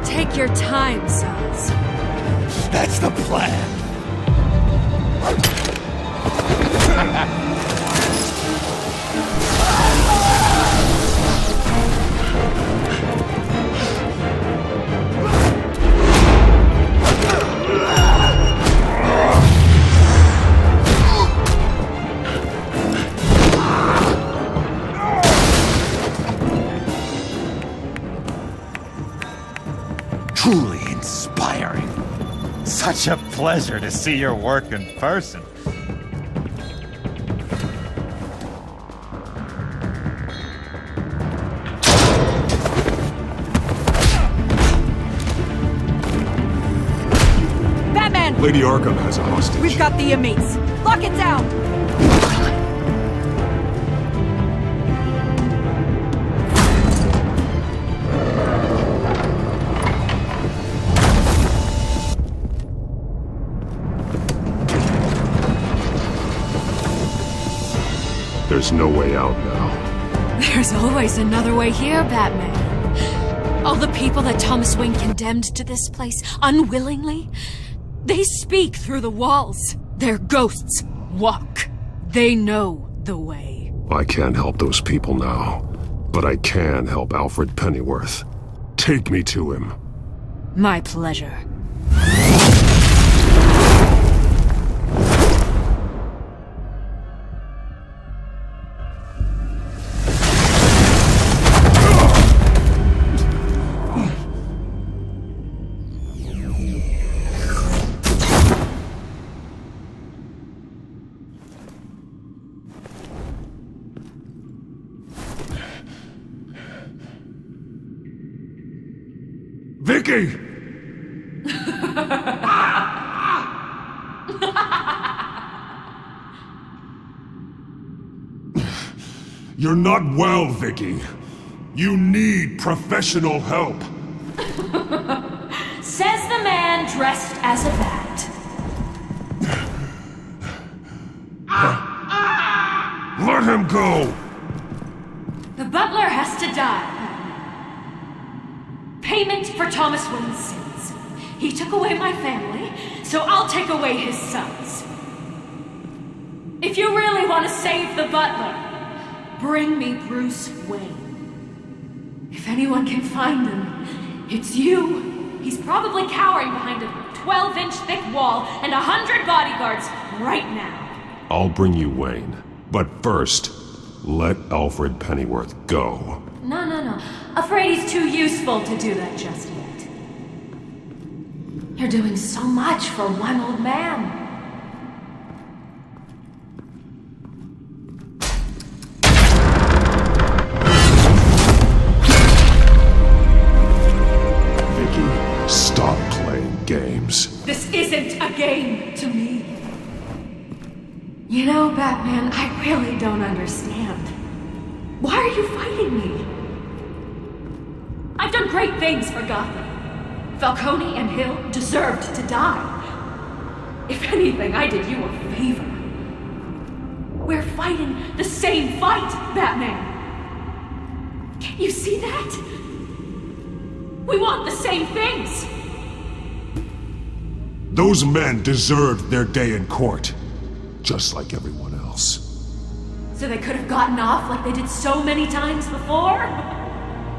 Take your time, sons. That's the plan. Truly inspiring. Such a pleasure to see your work in person. Batman! Lady Arkham has a hostage. We've got the inmates. Lock it down! There's no way out now. There's always another way here, Batman. All the people that Thomas Wayne condemned to this place unwillingly, they speak through the walls. Their ghosts walk. They know the way. I can't help those people now, but I can help Alfred Pennyworth. Take me to him. My pleasure. Vicky! You're not well, Vicky. You need professional help. Says the man dressed as a bat. Let him go! The butler has to die. Payment for Thomas Wayne's sins. He took away my family, so I'll take away his sons. If you really want to save the butler, bring me Bruce Wayne. If anyone can find him, it's you. He's probably cowering behind a 12-inch thick wall and 100 bodyguards right now. I'll bring you Wayne. But first, let Alfred Pennyworth go. No. Afraid he's too useful to do that just yet. You're doing so much for one old man. Vicky, stop playing games. This isn't a game to me. You know, Batman, I really don't understand. Why are you fighting me? I've done great things for Gotham. Falcone and Hill deserved to die. If anything, I did you a favor. We're fighting the same fight, Batman. Can't you see that? We want the same things. Those men deserved their day in court, just like everyone else. So they could have gotten off like they did so many times before?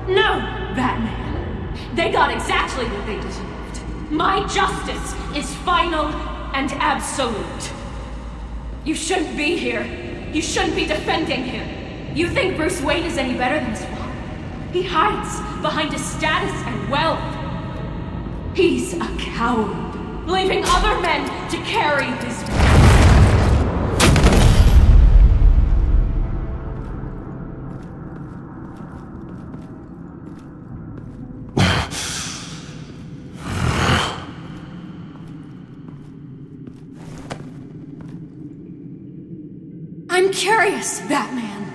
No, Batman. They got exactly what they deserved. My justice is final and absolute. You shouldn't be here. You shouldn't be defending him. You think Bruce Wayne is any better than his father? He hides behind his status and wealth. He's a coward, leaving other men to carry his weight. I'm curious, Batman.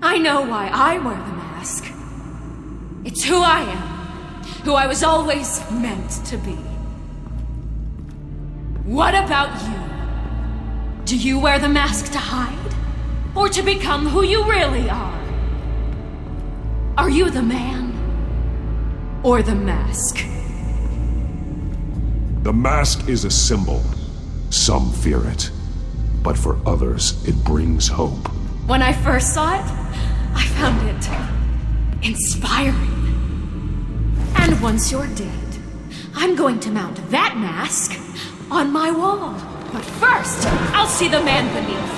I know why I wear the mask. It's who I am, who I was always meant to be. What about you? Do you wear the mask to hide? Or to become who you really are? Are you the man? Or the mask? The mask is a symbol. Some fear it. But for others, it brings hope. When I first saw it, I found it inspiring. And once you're dead, I'm going to mount that mask on my wall. But first, I'll see the man beneath.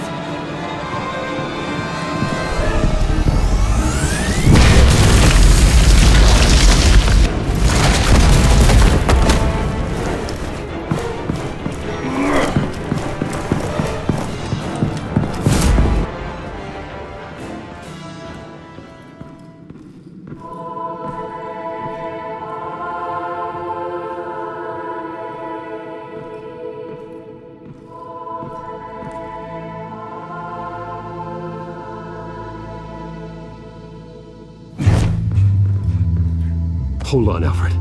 Hold on, Alfred.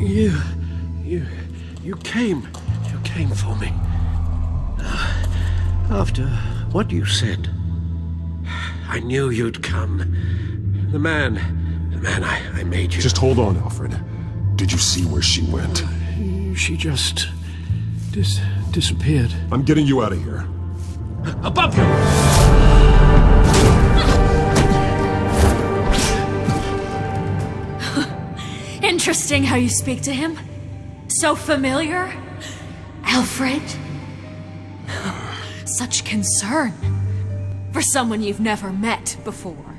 You came for me. After what you said, I knew you'd come. The man I made you. Just hold on, Alfred. Did you see where she went? She just disappeared. I'm getting you out of here. Above you! Interesting how you speak to him. So familiar. Alfred. Such concern for someone you've never met before.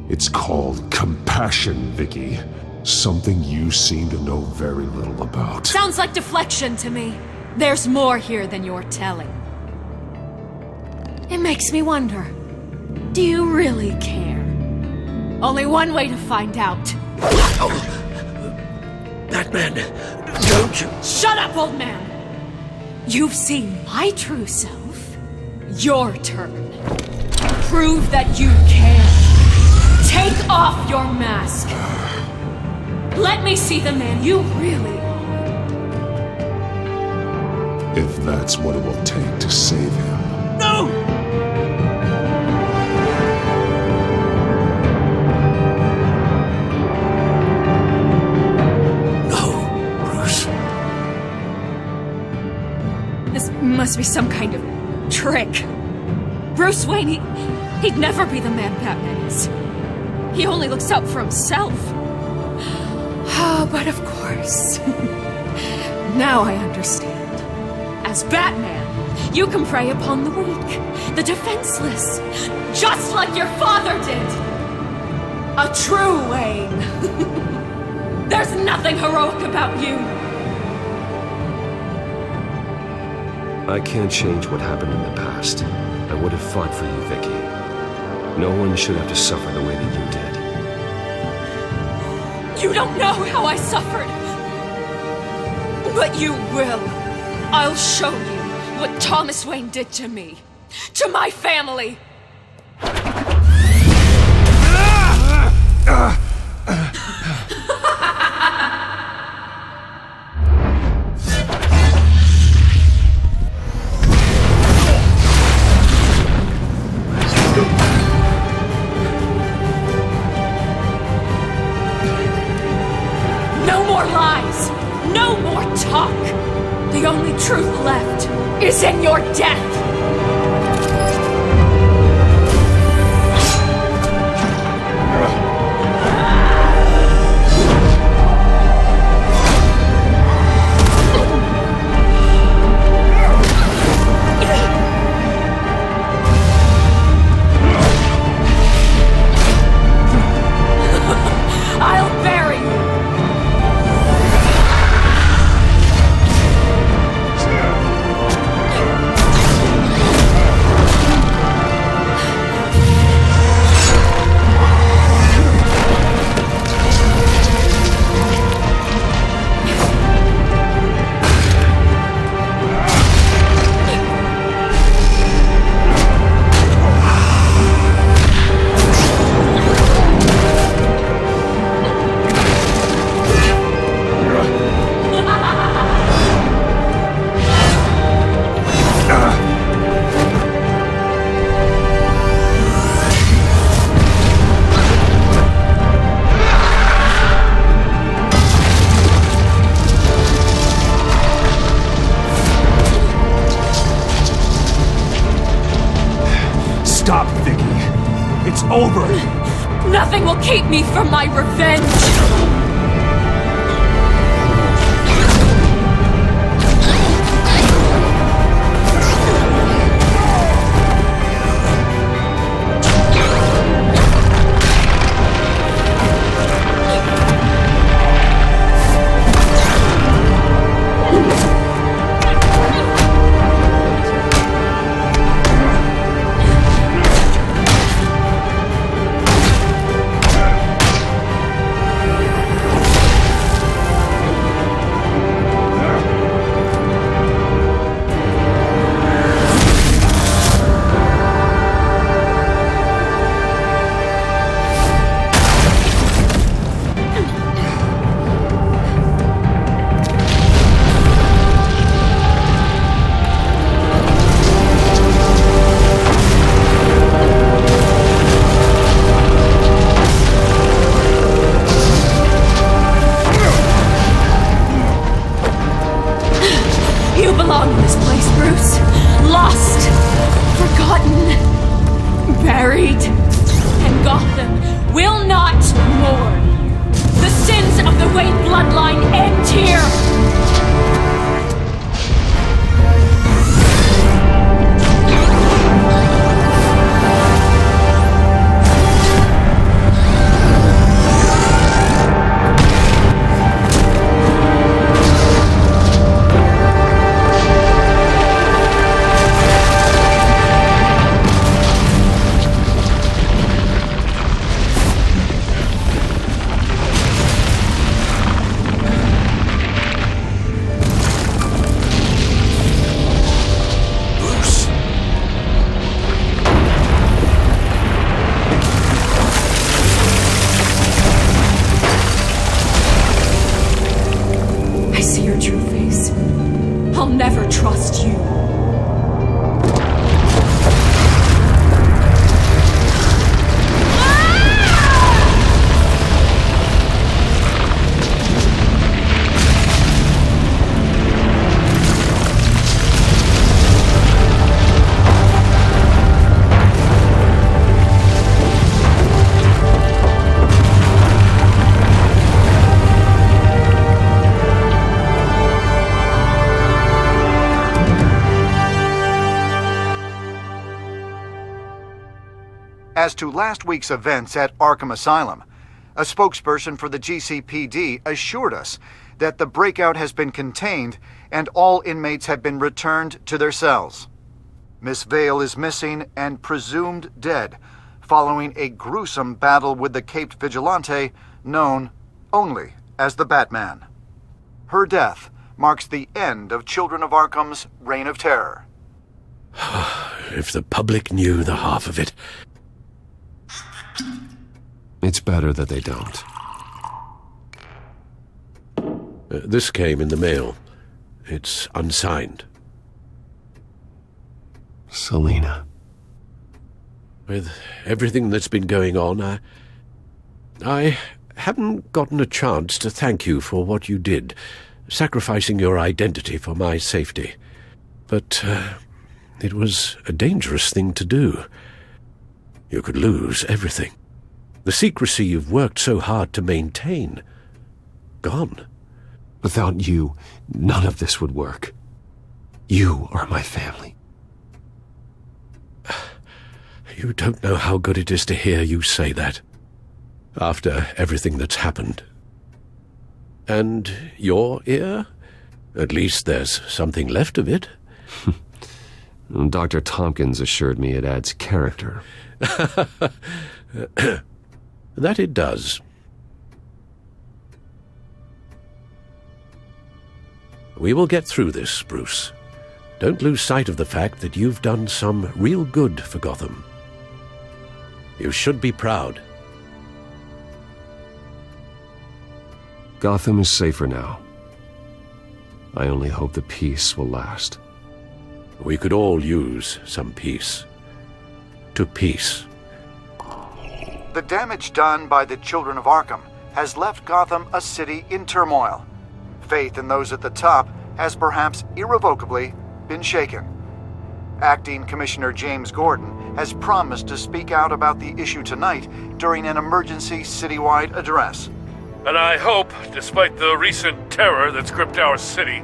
It's called compassion, Vicky. Something you seem to know very little about. Sounds like deflection to me. There's more here than you're telling. It makes me wonder, do you really care? Only one way to find out. Batman, don't you... Shut up, old man! You've seen my true self. Your turn. Prove that you can. Take off your mask. Let me see the man you really are. If that's what it will take to save him. No! No, Bruce. This must be some kind of trick. Bruce Wayne, he'd never be the man Batman is. He only looks out for himself. Oh, but of course. Now I understand. As Batman, you can prey upon the weak, the defenseless, just like your father did. A true Wayne. There's nothing heroic about you. I can't change what happened in the past. I would have fought for you, Vicky. No one should have to suffer the way that you did. You don't know how I suffered. But you will. I'll show you what Thomas Wayne did to me. To my family. No more lies. No more talk. The only truth left is in your death. I'll bury you. Stop, Vicky. It's over. Nothing will keep me from my revenge. You belong in this place, Bruce. Lost, forgotten, buried. And Gotham will not mourn. The sins of the Wayne bloodline end here. never trust you. As to last week's events at Arkham Asylum, a spokesperson for the GCPD assured us that the breakout has been contained and all inmates have been returned to their cells. Miss Vale is missing and presumed dead, following a gruesome battle with the caped vigilante known only as the Batman. Her death marks the end of Children of Arkham's reign of terror. If the public knew the half of it. It's better that they don't. This came in the mail. It's unsigned. Selina. With everything that's been going on, I haven't gotten a chance to thank you for what you did, sacrificing your identity for my safety. But it was a dangerous thing to do. You could lose everything. The secrecy you've worked so hard to maintain. Gone. Without you, none of this would work. You are my family. You don't know how good it is to hear you say that. After everything that's happened. And your ear? At least there's something left of it. Dr. Tompkins assured me it adds character. That it does. We will get through this, Bruce. Don't lose sight of the fact that you've done some real good for Gotham. You should be proud. Gotham is safer now. I only hope the peace will last. We could all use some peace. To peace. The damage done by the Children of Arkham has left Gotham a city in turmoil. Faith in those at the top has perhaps irrevocably been shaken. Acting Commissioner James Gordon has promised to speak out about the issue tonight during an emergency citywide address. And I hope, despite the recent terror that's gripped our city,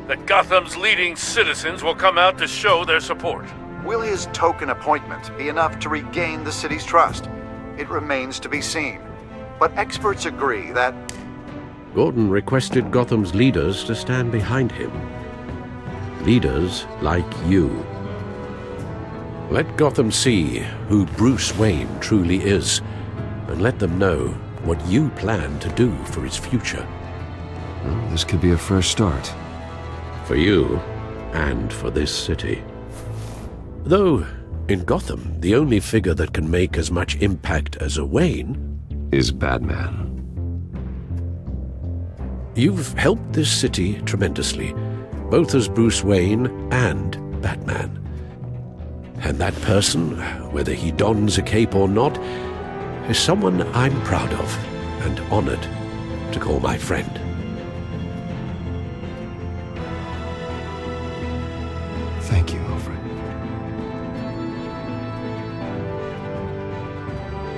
that Gotham's leading citizens will come out to show their support. Will his token appointment be enough to regain the city's trust? It remains to be seen. But experts agree that Gordon requested Gotham's leaders to stand behind him. Leaders like you. Let Gotham see who Bruce Wayne truly is, and let them know what you plan to do for its future. Well, this could be a fresh start. For you, and for this city. Though, in Gotham, the only figure that can make as much impact as a Wayne is Batman. You've helped this city tremendously, both as Bruce Wayne and Batman. And that person, whether he dons a cape or not, is someone I'm proud of and honored to call my friend. Thank you, Alfred.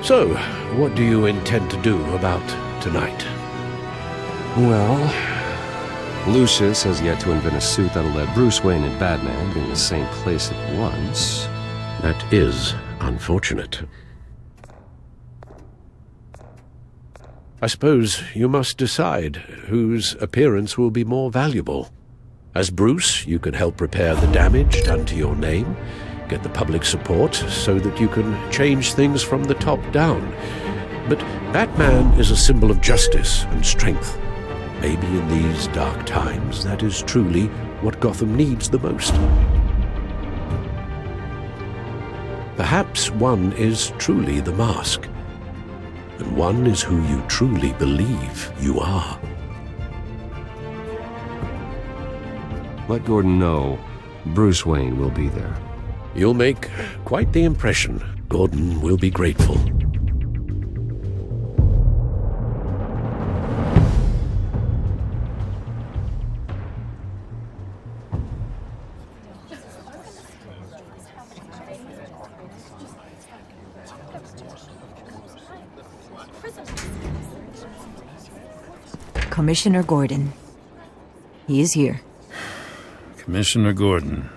So, what do you intend to do about tonight? Well, Lucius has yet to invent a suit that'll let Bruce Wayne and Batman be in the same place at once. That is unfortunate. I suppose you must decide whose appearance will be more valuable. As Bruce, you can help repair the damage done to your name, get the public support so that you can change things from the top down. But Batman is a symbol of justice and strength. Maybe in these dark times, that is truly what Gotham needs the most. Perhaps one is truly the mask, and one is who you truly believe you are. Let Gordon know Bruce Wayne will be there. You'll make quite the impression. Gordon will be grateful. Commissioner Gordon. He is here. Commissioner Gordon.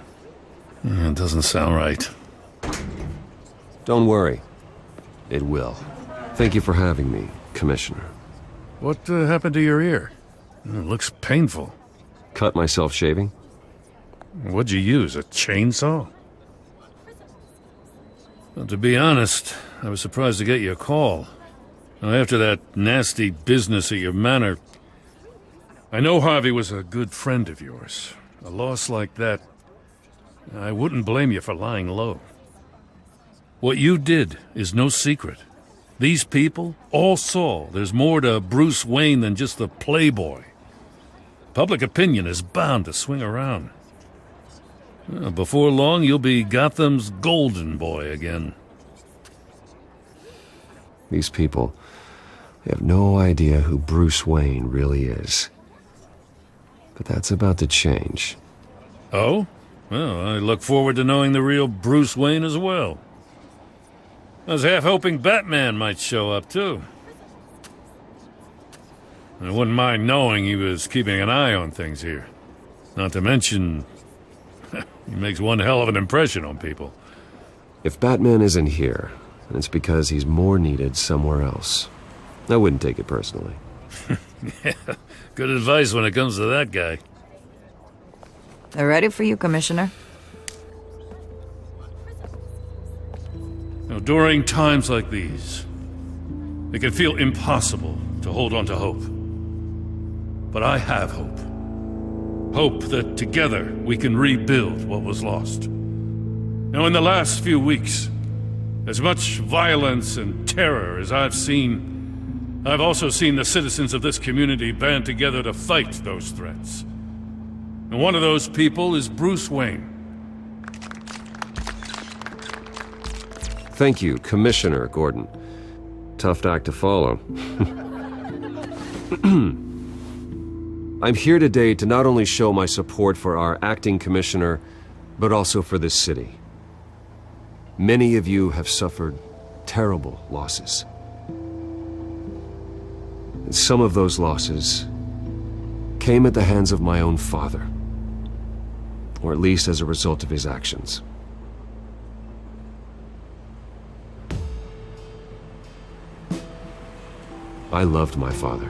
It doesn't sound right. Don't worry. It will. Thank you for having me, Commissioner. What happened to your ear? It looks painful. Cut myself shaving? What'd you use, a chainsaw? Well, to be honest, I was surprised to get your call. Now, after that nasty business at your manor, I know Harvey was a good friend of yours. A loss like that, I wouldn't blame you for lying low. What you did is no secret. These people all saw there's more to Bruce Wayne than just the playboy. Public opinion is bound to swing around. Before long, you'll be Gotham's golden boy again. These people have no idea who Bruce Wayne really is. But that's about to change. Oh? Well, I look forward to knowing the real Bruce Wayne as well. I was half hoping Batman might show up, too. I wouldn't mind knowing he was keeping an eye on things here. Not to mention, he makes one hell of an impression on people. If Batman isn't here, then it's because he's more needed somewhere else. I wouldn't take it personally. Yeah, good advice when it comes to that guy. They're ready for you, Commissioner. Now, during times like these, it can feel impossible to hold on to hope. But I have hope. Hope that together we can rebuild what was lost. Now, in the last few weeks, as much violence and terror as I've seen, I've also seen the citizens of this community band together to fight those threats. And one of those people is Bruce Wayne. Thank you, Commissioner Gordon. Tough act to follow. I'm here today to not only show my support for our acting commissioner, but also for this city. Many of you have suffered terrible losses. And some of those losses came at the hands of my own father, or at least as a result of his actions. I loved my father,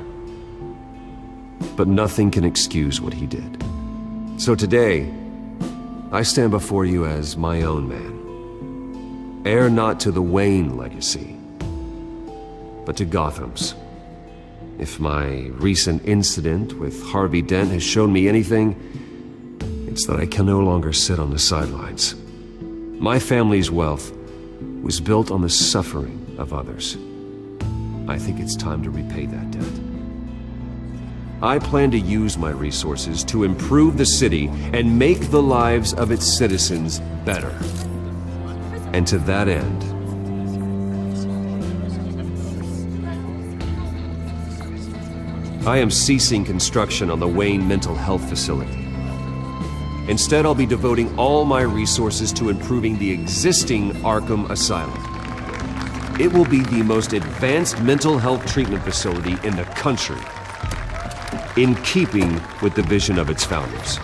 but nothing can excuse what he did. So today, I stand before you as my own man, heir not to the Wayne legacy, but to Gotham's. If my recent incident with Harvey Dent has shown me anything, it's that I can no longer sit on the sidelines. My family's wealth was built on the suffering of others. I think it's time to repay that debt. I plan to use my resources to improve the city and make the lives of its citizens better. And to that end, I am ceasing construction on the Wayne Mental Health Facility. Instead, I'll be devoting all my resources to improving the existing Arkham Asylum. It will be the most advanced mental health treatment facility in the country, in keeping with the vision of its founders.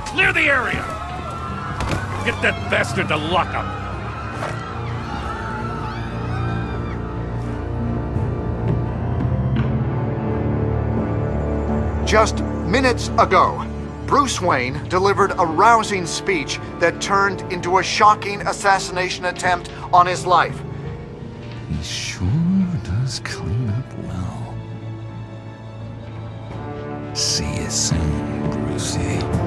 Clear the area! Get that bastard to lockup! Just minutes ago, Bruce Wayne delivered a rousing speech that turned into a shocking assassination attempt on his life. He sure does Those clean up well. See you soon, Brucey.